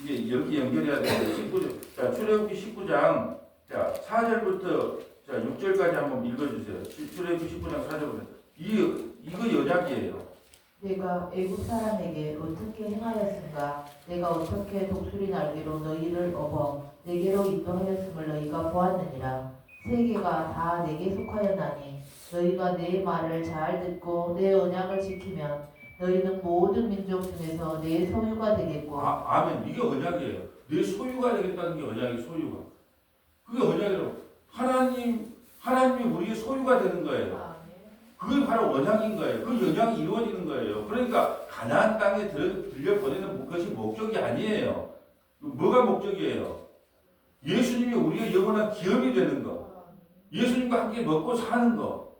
이게 이렇게 연결해야 되는데 자, 출애굽기 19장 자 4절부터 자 6절까지 한번 읽어주세요. 출애굽기 19장 4절부터 이거 언약이에요. 내가 애굽 사람에게 어떻게 행하였은가? 내가 어떻게 독수리 날개로 너희를 업어 내게로 인도하였음을 너희가 보았느니라. 세계가 다 내게 속하였나니 너희가 내 말을 잘 듣고 내 언약을 지키면 너희는 모든 민족 중에서 내 소유가 되겠고. 아멘. 이게 언약이에요. 내 소유가 되겠다는 게 언약이 소유가. 그게 언약이라고. 하나님이 우리의 소유가 되는 거예요. 그게 바로 언약인 거예요. 그 언약이 이루어지는 거예요. 그러니까 가나안 땅에 들려 보내는 것이 목적이 아니에요. 뭐가 목적이에요? 예수님이 우리의 영원한 기업이 되는 거. 예수님과 함께 먹고 사는 거.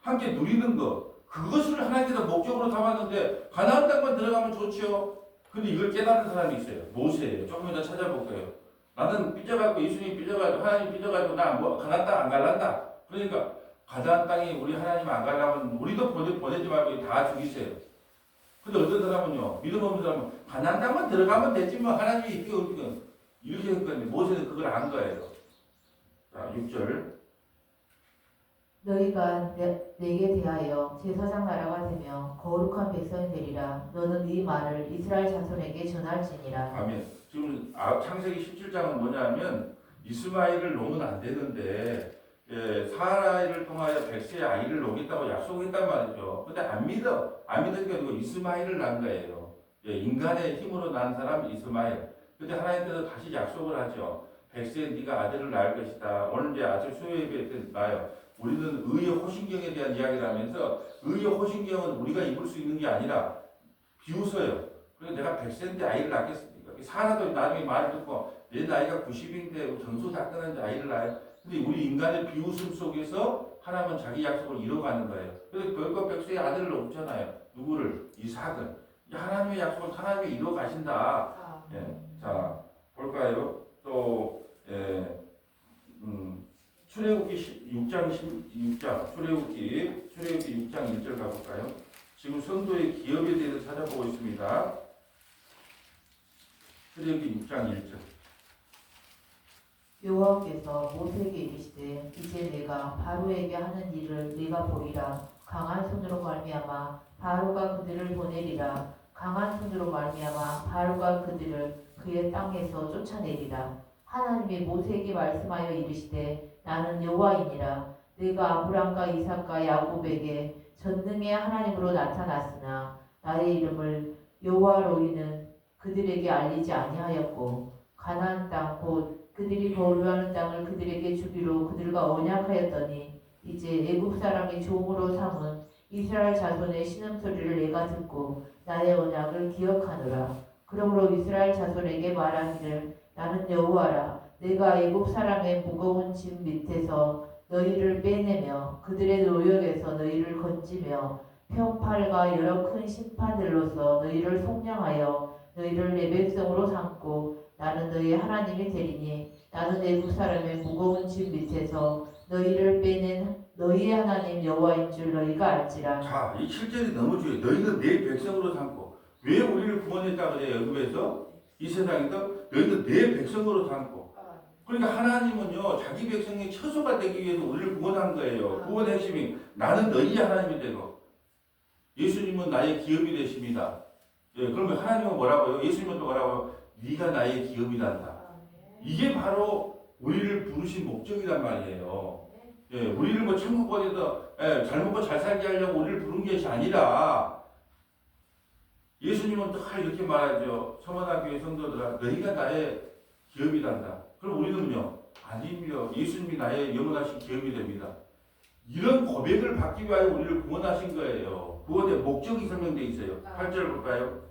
함께 누리는 거. 그것을 하나님께서 목적으로 삼았는데 가나안 땅만 들어가면 좋죠. 근데 이걸 깨달은 사람이 있어요. 모세예요. 조금 이따 찾아볼게요. 나는 삐져가지고 예수님 삐져가지고 하나님 삐져가지고 나 가나안 땅 안 갈란다. 그러니까 가나안 땅에 우리 하나님 안 가려면 우리도 보내지 말고 다 죽이세요. 근데 어떤 사람은요, 믿음 없는 사람은 가나안 땅만 들어가면 되지 뭐 하나님이 이렇게 했거든요. 모세는 그걸 안 거예요. 자, 6절. 너희가 내게 대하여 제사장 나라가 되며 거룩한 백성이 되리라. 너는 이 말을 이스라엘 자손에게 전할지니라. 아멘. 지금 창세기 17장은 뭐냐면 이스마엘을 놓으면 안 되는데 사라를 통하여 백세의 아이를 놓겠다고 약속했단 말이죠. 근데 안 믿어. 안 믿은 게 아니고 이스마엘을 낳은 거예요. 인간의 힘으로 난 사람 이스마엘. 근데 하나님께서 다시 약속을 하죠. 백세 네가 아들을 낳을 것이다. 오늘 이제 아주 수요예배 때 나요. 우리는 의의 호신경에 대한 이야기를 하면서 의의 호신경은 우리가 입을 수 있는 게 아니라 비웃어요. 그래서 내가 백세인데 아이를 낳겠습니까? 사라도 나중에 말을 듣고 내 나이가 90인데 정수 다 끊었는데 아이를 낳아요. 근데 우리 인간의 비웃음 속에서 하나님은 자기 약속을 이뤄가는 거예요. 그래서 별것 백세의 아들을 놓잖아요. 누구를? 이삭을. 하나님의 약속을 하나님이 이뤄가신다. 자, 볼까요? 또 출애굽기 6장 출애굽기 6장 1절 가볼까요? 지금 성도의 기업에 대해서 찾아보고 있습니다. 출애굽기 6장 1절. 여호와께서 모세에게 이르시되 이제 내가 바로에게 하는 일을 네가 보리라. 강한 손으로 말미암아 바로가 그들을 보내리라. 강한 손으로 말미암아 바로가 그들을 그의 땅에서 쫓아내리라. 하나님이 모세에게 말씀하여 이르시되 나는 여호와이니라. 내가 아브람과 이삭과 야곱에게 전능의 하나님으로 나타났으나 나의 이름을 여호와로이는 그들에게 알리지 아니하였고 가나안 땅 곧 그들이 거류하는 땅을 그들에게 주기로 그들과 언약하였더니 이제 애굽 사람이 종으로 삼은 이스라엘 자손의 신음소리를 내가 듣고 나의 언약을 기억하노라. 그러므로 이스라엘 자손에게 말하기를 나는 여호와라. 내가 애굽 사람의 무거운 짐 밑에서 너희를 빼내며 그들의 노역에서 너희를 건지며 편팔과 여러 큰 심판들로서 너희를 속량하여 너희를 내 백성으로 삼고 나는 너희 하나님이 되리니 나는 애굽 사람의 무거운 짐 밑에서 너희를 빼낸 너희의 하나님 여호와인 줄 너희가 알지라. 자, 이 7절이 너무 중요해요. 너희는 내 백성으로 삼고. 왜 우리를 구원했다 그래요? 애굽에서? 이 세상에서 너희는 내 백성으로 삼고. 그러니까 하나님은요 자기 백성의 처소가 되기 위해서 우리를 구원한 거예요. 구원의 핵심이 나는 너희 하나님이 되고 예수님은 나의 기업이 되십니다. 그러면 하나님은 뭐라고요? 예수님은 또 뭐라고요? 네가 나의 기업이란다. 이게 바로 우리를 부르신 목적이란 말이에요. 우리를 뭐 천국 보내서 잘 먹고 잘 살게 하려고 우리를 부른 것이 아니라 예수님은 또 이렇게 말하죠. 서머나교회 성도들아 너희가 나의 기업이란다. 그럼 우리는요 아니며 예수님이 나의 영원하신 기업이 됩니다. 이런 고백을 받기 위하여 우리를 구원하신 거예요. 구원의 목적이 설명되어 있어요. 8절 볼까요?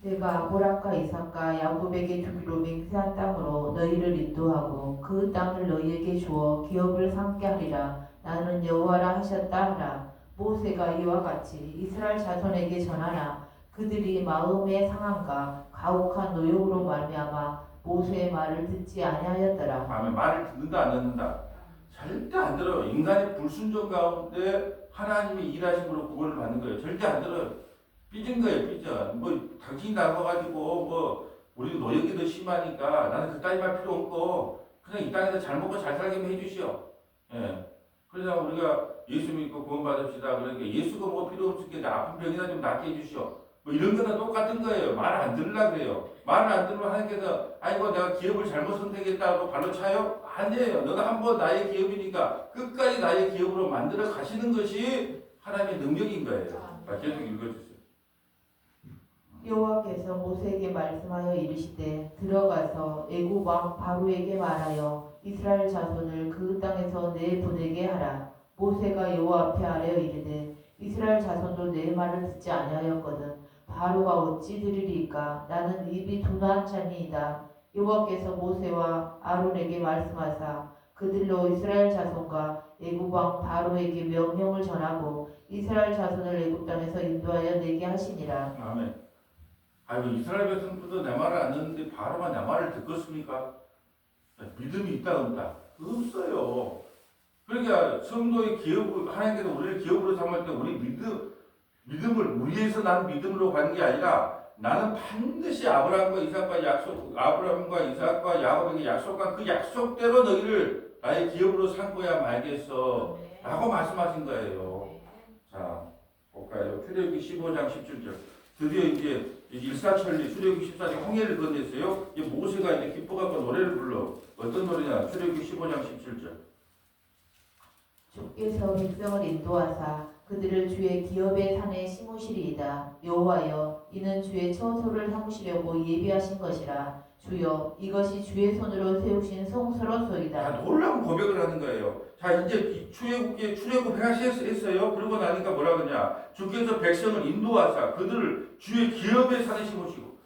내가 아브람과 이삭과 야곱에게 주기로 맹세한 땅으로 너희를 인도하고 그 땅을 너희에게 주어 기업을 삼게 하리라. 나는 여호와라 하셨다 하라. 모세가 이와 같이 이스라엘 자손에게 전하나 그들이 마음의 상함과 가혹한 노역으로 말미암아 모세의 말을 듣지 아니하였더라. 아멘. 말을 듣는다 안 듣는다? 절대 안 들어요. 인간의 불순종 가운데 하나님이 일하심으로 구원을 받는 거예요. 절대 안 들어요. 삐진 거예요, 삐져. 뭐 당신이 나가가지고 뭐 우리 노역이 더 심하니까 나는 그따위 말 필요 없고 그냥 이 땅에서 잘 먹고 잘 살게만 해주시오. 그래서 우리가 예수 믿고 구원받읍시다. 그러니까 예수가 뭐 필요 없을 게 아픈 병이나 좀 낫게 해주시오. 뭐 이런 거나 똑같은 거예요. 말을 안 들으려고 그래요. 말을 안 들으면 하나님께서 아이고 내가 기업을 잘못 선택했다고 발로 차요? 아니에요. 너가 한번 나의 기업이니까 끝까지 나의 기업으로 만들어 가시는 것이 하나님의 능력인 거예요. 계속 읽어주세요. 여호와께서 모세에게 말씀하여 이르시되 들어가서 애굽 왕 바로에게 말하여 이스라엘 자손을 그 땅에서 내보내게 하라. 모세가 여호와 앞에 아뢰어 이르되 이스라엘 자손도 내 말을 듣지 아니하였거든 바로가 어찌 들으리까? 나는 입이 둔한 자니이다. 여호와께서 모세와 아론에게 말씀하사 그들로 이스라엘 자손과 애굽 왕 바로에게 명령을 전하고 이스라엘 자손을 애굽 땅에서 인도하여 내게 하시니라. 아멘. 아이고 이스라엘 백성들도 내 말을 안 듣는데 바로만 내 말을 듣겠습니까? 믿음이 있다 없다? 없어요. 그러니까 성도의 기업을 하나님께서 우리를 기업으로 삼을 때 우리 믿음을 우리에서 난 믿음으로 가는 게 아니라 나는 반드시 아브라함과 이삭과 야곱에게 약속한 그 약속대로 너희를 나의 기업으로 삼고야 말겠어 라고 말씀하신 거예요. 자 볼까요? 출애굽기 15장 17절. 드디어 이제 일사천리 출애굽기 14장 홍해를 건넸어요. 이 모세가 이제 기뻐갖고 노래를 불러. 어떤 노래냐? 출애굽기 15장 17절. 주께서 백성을 인도하사 그들을 주의 기업의 산에 심으시리이다. 여호와여, 이는 주의 처소를 삼으시려고 예비하신 것이라. 주여, 이것이 주의 손으로 세우신 자, 성스러소이다. 놀라운 고백을 하는 거예요. 자, 이제 출애굽 했어요. 그러고 나니까 뭐라 그러냐? 주께서 백성을 인도하사 그들을 주의 기업의 산에 심으시고.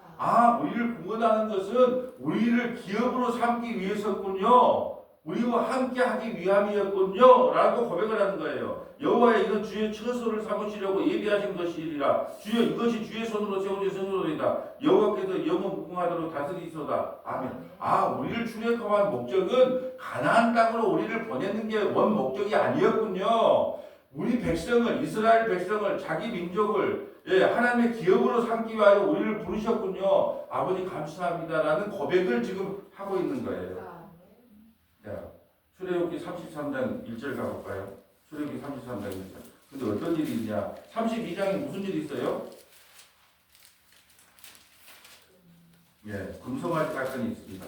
우리를 구원하는 것은 우리를 기업으로 삼기 위해서군요. 우리와 함께 하기 위함이었군요. 라고 고백을 하는 거예요. 여호와의 이는 주의 처소를 삼으시려고 예비하신 것이라. 주여, 이것이 주의 손으로 세우신 성소이다. 여호와께서 영원 무궁하도록 다스리소다. 아멘. 우리를 출애굽한 목적은 가나안 땅으로 우리를 보내는 게 원 목적이 아니었군요. 우리 백성을, 이스라엘 백성을, 자기 민족을 하나님의 기업으로 삼기 위하여 우리를 부르셨군요. 아버지 감사합니다라는 고백을 지금 하고 있는 거예요. 자, 출애굽기 33장 1절 가볼까요? 출애굽기 33장 1절. 근데 어떤 일이 있냐? 32장에 무슨 일이 있어요? 금송아지 사건이 있습니다.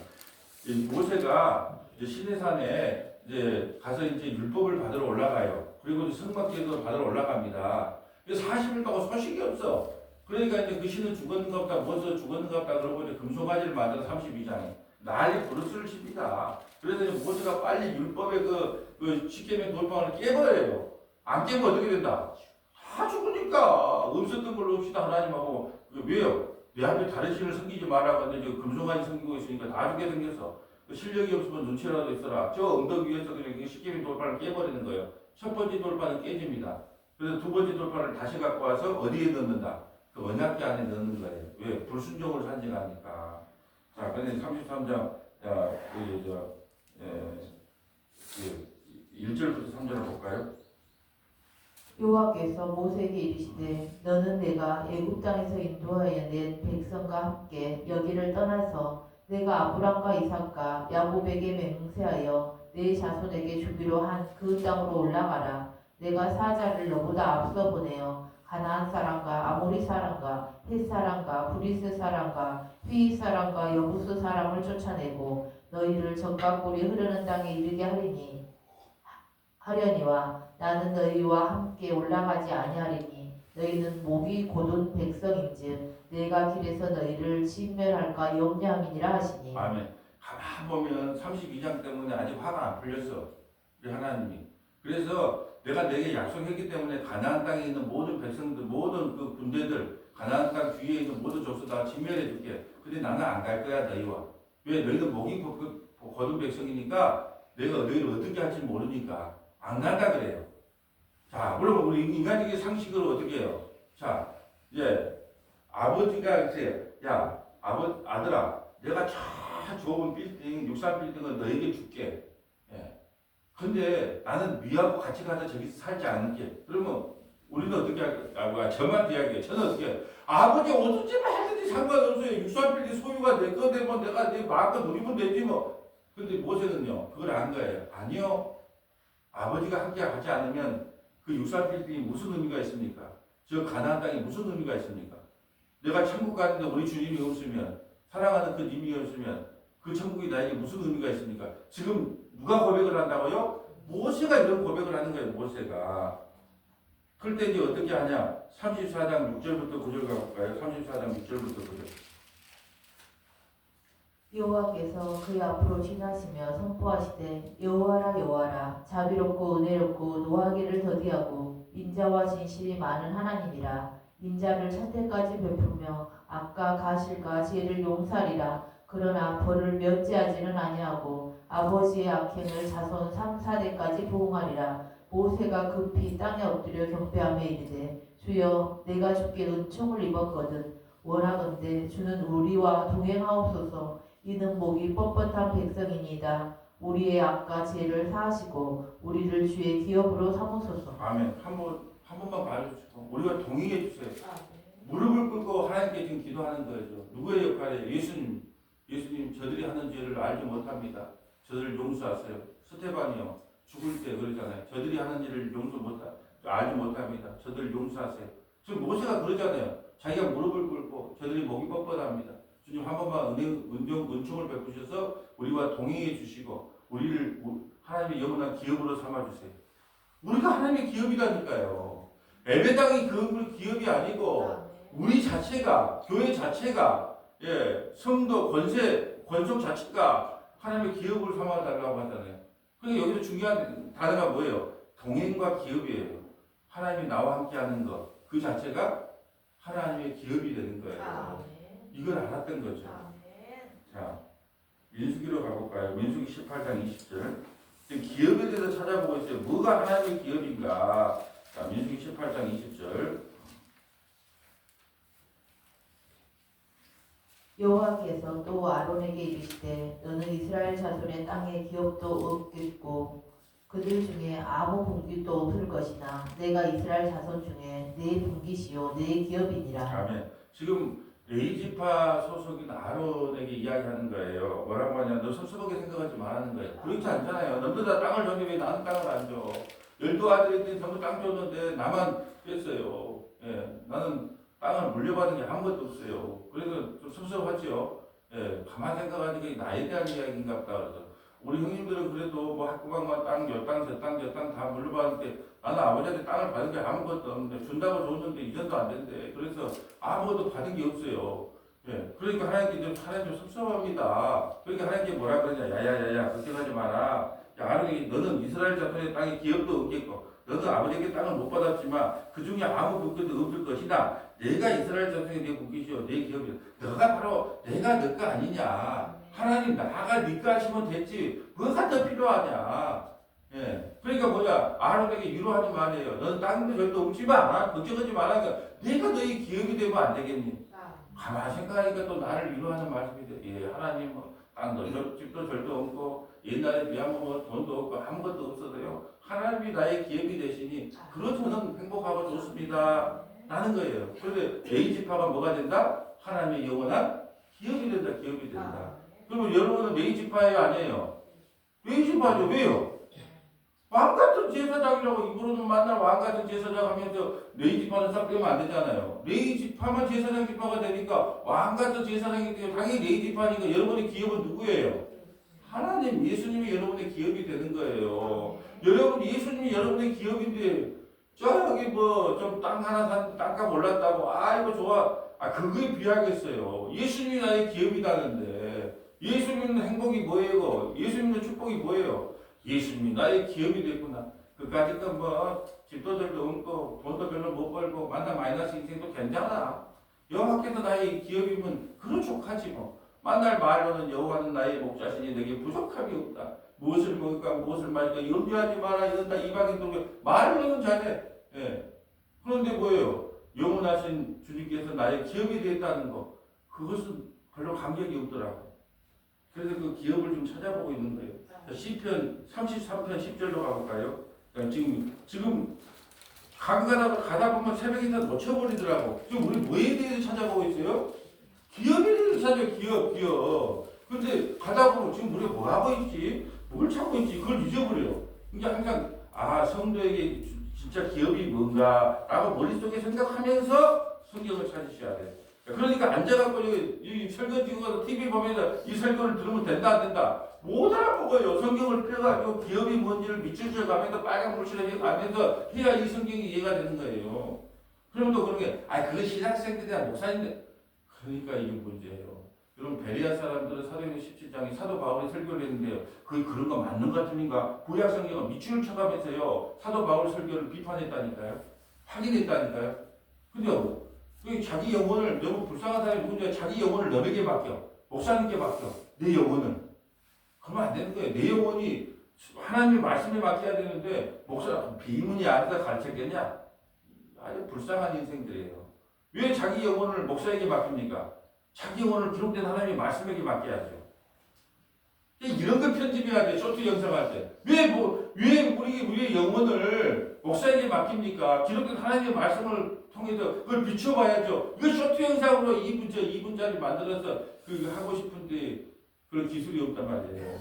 모세가 이제 시내산에 이제 가서 이제 율법을 받으러 올라가요. 그리고 이제 성막제도 받으러 올라갑니다. 40일 동안 소식이 없어. 그러니까 이제 그 신은 죽었는가 보다, 모세가 죽었는가 보다 그러고 이제 금송아지를 만들어 32장에 난리 부르스를 칩니다. 그래서 이제 모세가 빨리 율법의 그 십계명 돌방을 깨버려요. 안 깨면 어떻게 된다? 다 죽으니까 없었던 걸로 합시다 하나님하고. 왜요? 내 앞에 다른 신을 섬기지 말라고 하는데 금송아지 섬기고 있으니까 다 죽게 생겼어. 실력이 없으면 눈치라도 있어라. 저 언덕 위에서 그냥 십계명 돌판을 깨버리는 거예요. 첫 번째 돌판은 깨집니다. 그래서 두 번째 돌판을 다시 갖고 와서 어디에 넣는다? 그 언약궤 안에 넣는 거예요. 왜? 불순종을 산증하니까. 자, 근데 33장, 1절부터 3절을 볼까요? 여호와께서 모세에게 이르시되 너는 내가 애굽 땅에서 인도하여 낸 백성과 함께 여기를 떠나서 내가 아브람과 이삭과 야곱에게 맹세하여 내 자손에게 주기로 한 그 땅으로 올라가라. 내가 사자를 너보다 앞서 보내어 가나안 사람과 아모리 사람과 헷 사람과 브리스 사람과 휘 사람과 여부스 사람을 쫓아내고 너희를 적과 꿀이 흐르는 땅에 이르게 하려니와 나는 너희와 함께 올라가지 아니하리니 너희는 목이 곧은 백성인즉 내가 길에서 너희를 진멸할까 염려함이니라 하시니. 아멘. 가만 보면 32장 때문에 아직 화가 안 풀렸어. 우리 하나님이. 그래서 내가 내게 약속했기 때문에 가나안 땅에 있는 모든 백성들, 모든 그 군대들, 가나안 땅 주위에 있는 모든 족속 다 진멸해 줄게. 근데 나는 안 갈 거야, 너희와. 왜? 너희는 목이 거둔 백성이니까 내가 너희를 어떻게 할지 모르니까 안 간다 그래요. 자, 물론 우리 인간적인 상식으로 어떻게 해요? 자, 아버지가 이제 아들아, 내가 저 좁은 빌딩, 63빌딩은 너에게 줄게. 근데 나는 미하고 같이 가서 저기서 살지 않을게. 그러면 우리는 어떻게 할까? 저만 이야기해요. 저는 어떻게 해요? 아버지 어떻게만 하든지 상관없어요. 63빌딩 소유가 내 거 되면 내가 내 마음껏 누리면 되지 뭐. 근데 모세는요, 그걸 안 거예요. 아니요. 아버지가 함께 가지 않으면 그 63빌딩이 무슨 의미가 있습니까? 저 가나안 땅이 무슨 의미가 있습니까? 내가 천국 가는데 우리 주님이 없으면, 사랑하는 그 님이 없으면 그 천국이 나에게 무슨 의미가 있습니까? 지금 누가 고백을 한다고요? 모세가 이런 고백을 하는 거예요. 모세가. 그럴 때 이제 어떻게 하냐? 34장 6절부터 9절 가볼까요? 34장 6절부터 9절. 여호와께서 그 앞으로 지나시며 선포하시되 여호와라 여호와라 자비롭고 은혜롭고 노하기를 더디하고 인자와 진실이 많은 하나님이라. 인자를 차태까지 베풀며 악과 가실과 죄를 용서하리라. 그러나 벌을 면제하지는 아니하고 아버지의 악행을 자손 3, 4대까지 보응하리라. 모세가 급히 땅에 엎드려 경배하며 이르되 주여 내가 주께 은총을 입었거든 원하건대 주는 우리와 동행하옵소서. 이는 목이 뻣뻣한 백성이니이다. 우리의 악과 죄를 사하시고 우리를 주의 기업으로 삼으소서. 아멘. 한 번만 봐주시고 우리가 동의해 주세요. 무릎을 꿇고 하나님께 지금 기도하는 거죠. 누구의 역할이에요? 예수님 저들이 하는 죄를 알지 못합니다. 저들을 용서하세요. 스테반이요. 죽을 때 그러잖아요. 저들이 하는 일을 알지 못합니다. 저들을 용서하세요. 지금 모세가 그러잖아요. 자기가 무릎을 꿇고 저들이 목이 뻣뻣합니다. 주님 한 번만 은총을 베푸셔서 우리와 동행해 주시고 우리를 하나님의 영원한 기업으로 삼아주세요. 우리가 하나님의 기업이라니까요. 예배당이 그 기업이 아니고 우리 자체가 교회 자체가 성도 권속 자체가 하나님의 기업을 삼아달라고 하잖아요. 그러니까 여기서 중요한 단어가 뭐예요? 동행과 기업이에요. 하나님이 나와 함께하는 것, 그 자체가 하나님의 기업이 되는 거예요. 이걸 알았던 거죠. 자, 민수기로 가볼까요? 민수기 18장 20절. 지금 기업에 대해서 찾아보고 있어요. 뭐가 하나님의 기업인가? 자, 민수기 18장 20절. 여호와께서 또 아론에게 이르시되 너는 이스라엘 자손의 땅에 기업도 없겠고 그들 중에 아무 분깃도 없을 것이나 내가 이스라엘 자손 중에 내 분깃이요 내 기업이니라. 아멘. 지금 레이지파 소속인 아론에게 이야기하는 거예요. 뭐라고 하냐? 너 섭섭하게 생각하지 말라는 거예요. 그렇지 않잖아요. 너희들 다 땅을 줬는데 왜 나는 땅을 안 줘? 12아들이 전부 땅 줬는데 나만 뺐어요. 나는 땅을 물려받은 게 아무것도 없어요. 그래서 좀 섭섭하죠. 가만 생각하니까 이게 나에 대한 이야기인가 보다. 그래서 우리 형님들은 그래도 뭐 학구방만 땅, 여 땅, 저 땅, 저 땅 다 물려받았는데 나는 아버지한테 땅을 받은 게 아무것도 없는데 준다고 줬는데 이전도 안 된대. 그래서 아무것도 받은 게 없어요. 그러니까 하나님께 좀 섭섭합니다. 그러니까 하나님께 뭐라 그러냐? 야야야야 걱정하지 마라. 야, 아론이 너는 이스라엘 자손의 땅에 기업도 없겠고 너는 아버지에게 땅을 못 받았지만 그 중에 아무 분깃도 없을 것이나 내가 이스라엘 자손의 내 분깃이요 내 기업이요. 너가 바로 내가 너가 아니냐. 하나님 나가 네가 하시면 됐지. 뭐가 더 필요하냐. 그러니까 뭐냐. 아론에게 위로하지 말아요. 너는 땅도 절도 없지 마. 걱정하지 말라. 내가 너희 기업이 되면 안 되겠니? 가만히 생각하니까 또 나를 위로하는 말씀이 돼. 하나님 뭐 땅도 집도 절도 없고 옛날에 비하면 뭐 돈도 없고 아무것도 없어도요. 하나님이 나의 기업이 되시니 그로 저는 행복하고 좋습니다. 라는 거예요. 그런데 레이지파가 뭐가 된다? 하나님의 영원한 기업이 된다. 기업이 된다. 그러면 여러분은 레이지파예요? 아니에요? 레이지파죠. 왜요? 왕같은 제사장이라고 입으로는 만날 왕같은 제사장 하면서 레이지파는 싹 빼면 안 되잖아요. 레이지파만 제사장 지파가 되니까 왕같은 제사장이 되고 당연히 레이지파니까 여러분의 기업은 누구예요? 하나님 예수님이 여러분의 기업이 되는 거예요. 여러분 예수님이 여러분의 기업인데 저기 뭐 좀 땅 하나 산 땅값 올랐다고 아이고 좋아 그거에 비하겠어요. 예수님이 나의 기업이다는데 예수님은 행복이 뭐예요? 예수님의 축복이 뭐예요? 예수님이 나의 기업이 됐구나. 그까짓 뭐 집도 별로 없고 돈도 별로 못 벌고 만나 마이너스 인생도 괜찮아. 여호와께서 나의 기업이면 그런 족하지 뭐. 만날 말로는 여호와는 나의 목자시니 내게 부족함이 없다. 무엇을 먹을까 무엇을 마실까 염려하지 마라 이런다 이방인들 말로는 잘해. 그런데 뭐예요? 영원하신 주님께서 나의 기업이 됐다는 거 그것은 별로 감격이 없더라고. 그래서 그 기업을 좀 찾아보고 있는 거예요. 시편 33편 10절로 가볼까요? 그러니까 지금 가다 보면 새벽에 다 놓쳐버리더라고. 지금 우리 뭐에 대해서 찾아보고 있어요? 기업에 대해서 찾아요. 기업. 근데 가다 보면 지금 우리가 뭐 하고 있지? 뭘 찾고 있지? 그걸 잊어버려요. 그러니까 항상 성도에게 진짜 기업이 뭔가 라고 머릿속에 생각하면서 성경을 찾으셔야 돼요. 그러니까 앉아갖고 이 설교 찍어서 TV 보면서 이 설교를 들으면 된다 안 된다 못 알아보고요. 성경을 펴가지고 기업이 뭔지를 밑줄쳐 가면서 빨간 물줄에 가면서 해야 이 성경이 이해가 되는 거예요. 그러면 또 그런 게 그거 신학생들이나 목사님들 그러니까 이게 문제예요. 여러분 베레아 사람들은 사도행전 17장에 사도 바울이 설교를 했는데요. 그런 거 맞는 것 같으니까 구약 성경을 밑줄을 쳐가면서요. 사도 바울 설교를 비판했다니까요. 확인했다니까요. 근데 자기 영혼을 너무 불쌍한 사람이 누군지 자기 영혼을 너에게 맡겨. 목사님께 맡겨. 내 영혼을. 그러면 안 되는 거예요. 내 영혼이 하나님의 말씀에 맡겨야 되는데 목사 비문이 안에서 가르쳤겠냐? 아주 불쌍한 인생들이에요. 왜 자기 영혼을 목사에게 맡깁니까? 자기 영혼을 기록된 하나님의 말씀에게 맡겨야죠. 이런 걸 편집해야 돼. 쇼트 영상할 때. 왜 우리의 영혼을 목사에게 맡깁니까? 기록된 하나님의 말씀을 통해서 그걸 비춰봐야죠. 이거 쇼트 영상으로 2분짜리 만들어서 하고 싶은데 그런 기술이 없단 말이에요.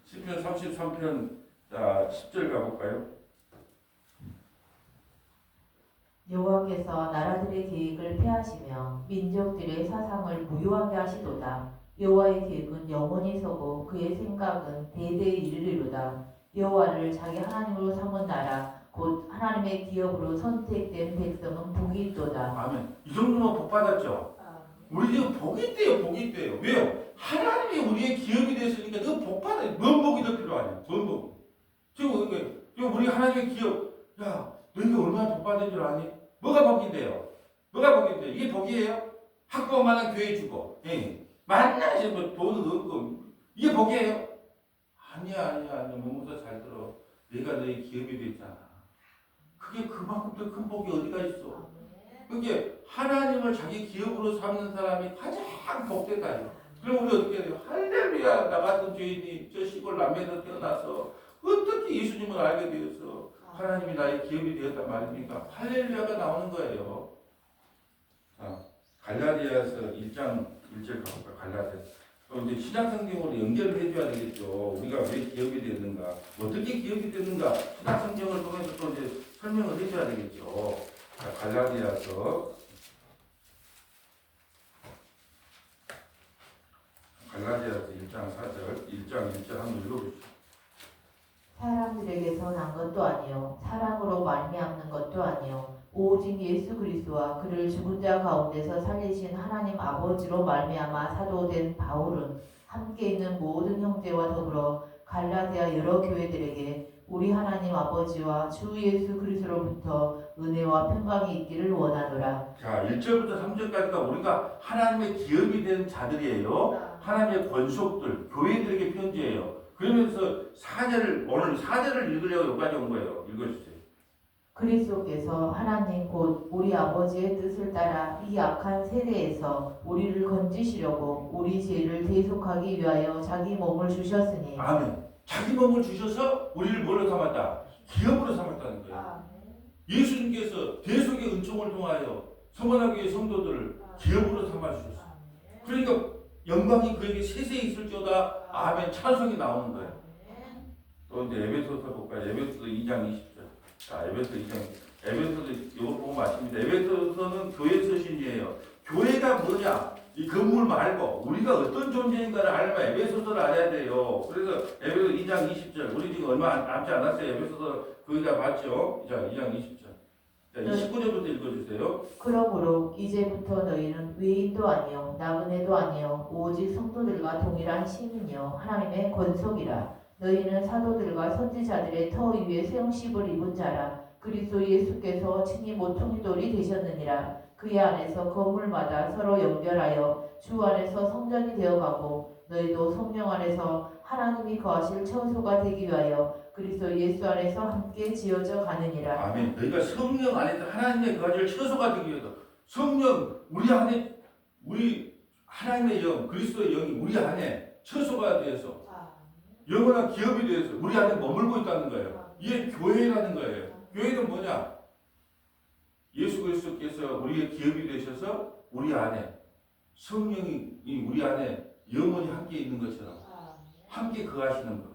시편 33편 10절 가볼까요? 여호와께서 나라들의 계획을 폐하시며 민족들의 사상을 무효하게 하시도다. 여호와의 계획은 영원히 서고 그의 생각은 대대에 이르리로다. 여호와를 자기 하나님으로 삼은 나라 곧 하나님의 기업으로 선택된 백성은 복이 있도다. 아멘. 이 정도면 복 받았죠. 우리 지금 복이 있대요. 복이 있대요. 왜요? 하나님이 우리의 기업이 됐으니까 그 복 받아요. 뭔 복이 더 필요하냐? 뭔 복? 지금 우리 하나님의 기업. 야, 너 이게 얼마나 복 받은 줄 아니? 뭐가 복인데요? 뭐가 복인데요? 이게 복이에요? 학교만한 교회 주고, 만나서 뭐 돈은 없고 이게 복이에요? 아니야. 몸부터 잘 들어. 내가 너의 기업이 됐잖아. 그게 그만큼 더 큰 복이 어디가 있어? 그게 하나님을 자기 기업으로 삼는 사람이 가장 복되다요. 그럼 우리 어떻게 해야 돼요? 할렐루야. 나 같은 죄인이 저 시골 남매에서 태어나서 어떻게 예수님을 알게 되어서 하나님이 나의 기업이 되었단 말입니까? 할렐루야가 나오는 거예요. 자, 갈라디아서 1장 1절 가볼까? 갈라디아서. 이제 신약 성경으로 연결을 해줘야 되겠죠. 우리가 왜 기업이 됐는가, 어떻게 기업이 됐는가, 신약 성경을 통해서 또 이제 설명을 해줘야 되겠죠. 자, 갈라디아서 1장 4절, 1장 1절 한번 읽어보시죠. 사람들에게서 난 것도 아니요 사랑으로 말미암는 것도 아니요 오직 예수 그리스도와 그를 죽은 자 가운데서 살리신 하나님 아버지로 말미암아 사도된 바울은 함께 있는 모든 형제와 더불어 갈라디아 여러 교회들에게 우리 하나님 아버지와 주 예수 그리스도로부터 은혜와 평강이 있기를 원하노라. 자, 1절부터 3절까지가 우리가 하나님의 기업이 된 자들이에요. 하나님의 권속들, 교회들에게 편지예요. 그러면서 오늘 4절을 읽으려고 여기까지 온 거예요. 읽어주세요. 그리스도께서 하나님 곧 우리 아버지의 뜻을 따라 이 악한 세대에서 우리를 건지시려고 우리 죄를 대속하기 위하여 자기 몸을 주셨으니. 아멘. 자기 몸을 주셔서 우리를 뭘로 삼았다? 기업으로 삼았다는 거예요. 예수님께서 대속의 은총을 통하여 성만하교회 성도들을 기업으로 삼아주셨어요. 그러니까 영광이 그에게 세세히 있을지어다. 아멘. 찬송이 나오는 거예요. 또 이제 에베소서 볼까요? 에베소서 2장 20절. 자, 에베소서 이거 보고 마칩니다. 에베소서는 교회 서신이에요. 교회가 뭐냐? 이 건물 말고 우리가 어떤 존재인가를 알면 에베소서를 알아야 돼요. 그래서 에베소 2장 20절. 우리 지금 얼마 남지 않았어요. 에베소서 거의 다 봤죠? 자, 2장 20절. 자, 29절부터 읽어주세요. 그러므로 이제부터 너희는 외인도 아니요 나그네도 아니요 오직 성도들과 동일한 시민이요 하나님의 권속이라. 너희는 사도들과 선지자들의 터 위에 세움십을 입은 자라. 그리스도 예수께서 친히 모퉁이 돌이 되셨느니라. 그의 안에서 건물마다 서로 연결하여 주 안에서 성전이 되어가고 너희도 성령 안에서 하나님이 거하실 처소가 되기 위하여 그리스도 예수 안에서 함께 지어져 가느니라. 아멘. 너희가 성령 안에서 하나님의 거하실 처소가 되기 위해서 성령 우리 안에 우리 하나님의 영 그리스도의 영이 우리 안에 처소가 되어서 영원한 기업이 되어서 우리 안에 머물고 있다는 거예요. 이게 교회라는 거예요. 교회는 뭐냐? 예수 그리스도께서 우리의 기업이 되셔서 우리 안에 성령이 우리 안에 영원히 함께 있는 것처럼 함께 거하시는 것.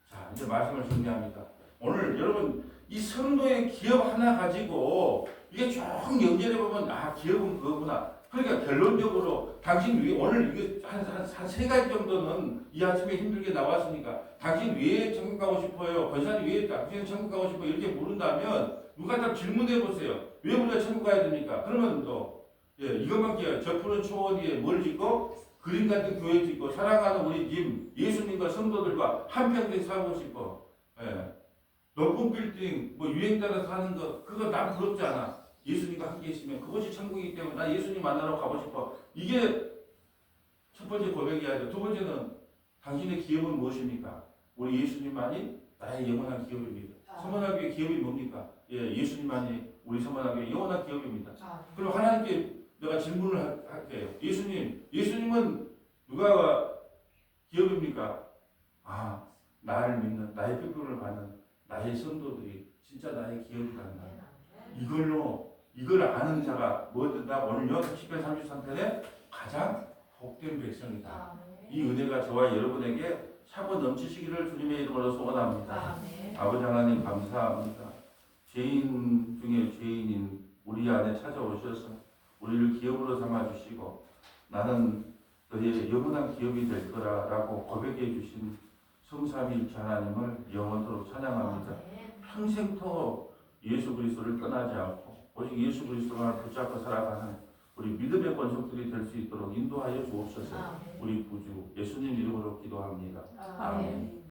자, 이제 말씀을 정리합니다. 오늘 여러분 이 성도의 기업 하나 가지고 이게 쭉 연결해 보면 기업은 그거구나. 그러니까 결론적으로 당신 위에 오늘 이게 한 세 가지 정도는 이 아침에 힘들게 나왔으니까 당신 위에 천국 가고 싶어요. 권사님 위에 당신 천국 가고 싶어요. 이렇게 물은다면 누가 딱 질문해 보세요. 왜 우리가 천국 가야 됩니까? 그러면 또 이것만 기억해요. 저 푸른 초원 위에 뭘 짓고 그림 같은 교회 짓고 사랑하는 우리 님 예수님과 성도들과 한평생 살고 싶어. 높은 빌딩 뭐 유행 따라 사는 거 그거 난 부럽지 않아. 예수님과 함께 있으면 그것이 천국이기 때문에 나 예수님 만나러 가고 싶어. 이게 첫 번째 고백이야죠. 두 번째는 당신의 기업은 무엇입니까? 우리 예수님만이 나의 영원한 기업입니다. 서문학교의 기업이 뭡니까? 예수님만이 우리 서문학교의 영원한 기업입니다. 그럼 하나님께 내가 질문을 할게요. 예수님은 누가 기업입니까? 나를 믿는 나의 필요를 받는 나의 성도들이 진짜 나의 기업이란다. 이걸 아는 자가 뭐든다. 오늘요 10편 33편에 가장 복된 백성이다. 이 은혜가 저와 여러분에게 차고 넘치시기를 주님의 이름으로 소원합니다. 아버지 하나님 감사합니다. 죄인 중에 죄인인 우리 안에 찾아오셔서 우리를 기업으로 삼아주시고 나는 너의 영원한 기업이 될 거라라고 고백해 주신 성삼위일체 하나님을 영원토록 찬양합니다. 평생토록 예수 그리스도를 떠나지 않고 오직 예수 그리스도만 붙잡고 살아가는 우리 믿음의 권속들이 될 수 있도록 인도하여 주옵소서. 우리 구주 예수님 이름으로 기도합니다. 아멘.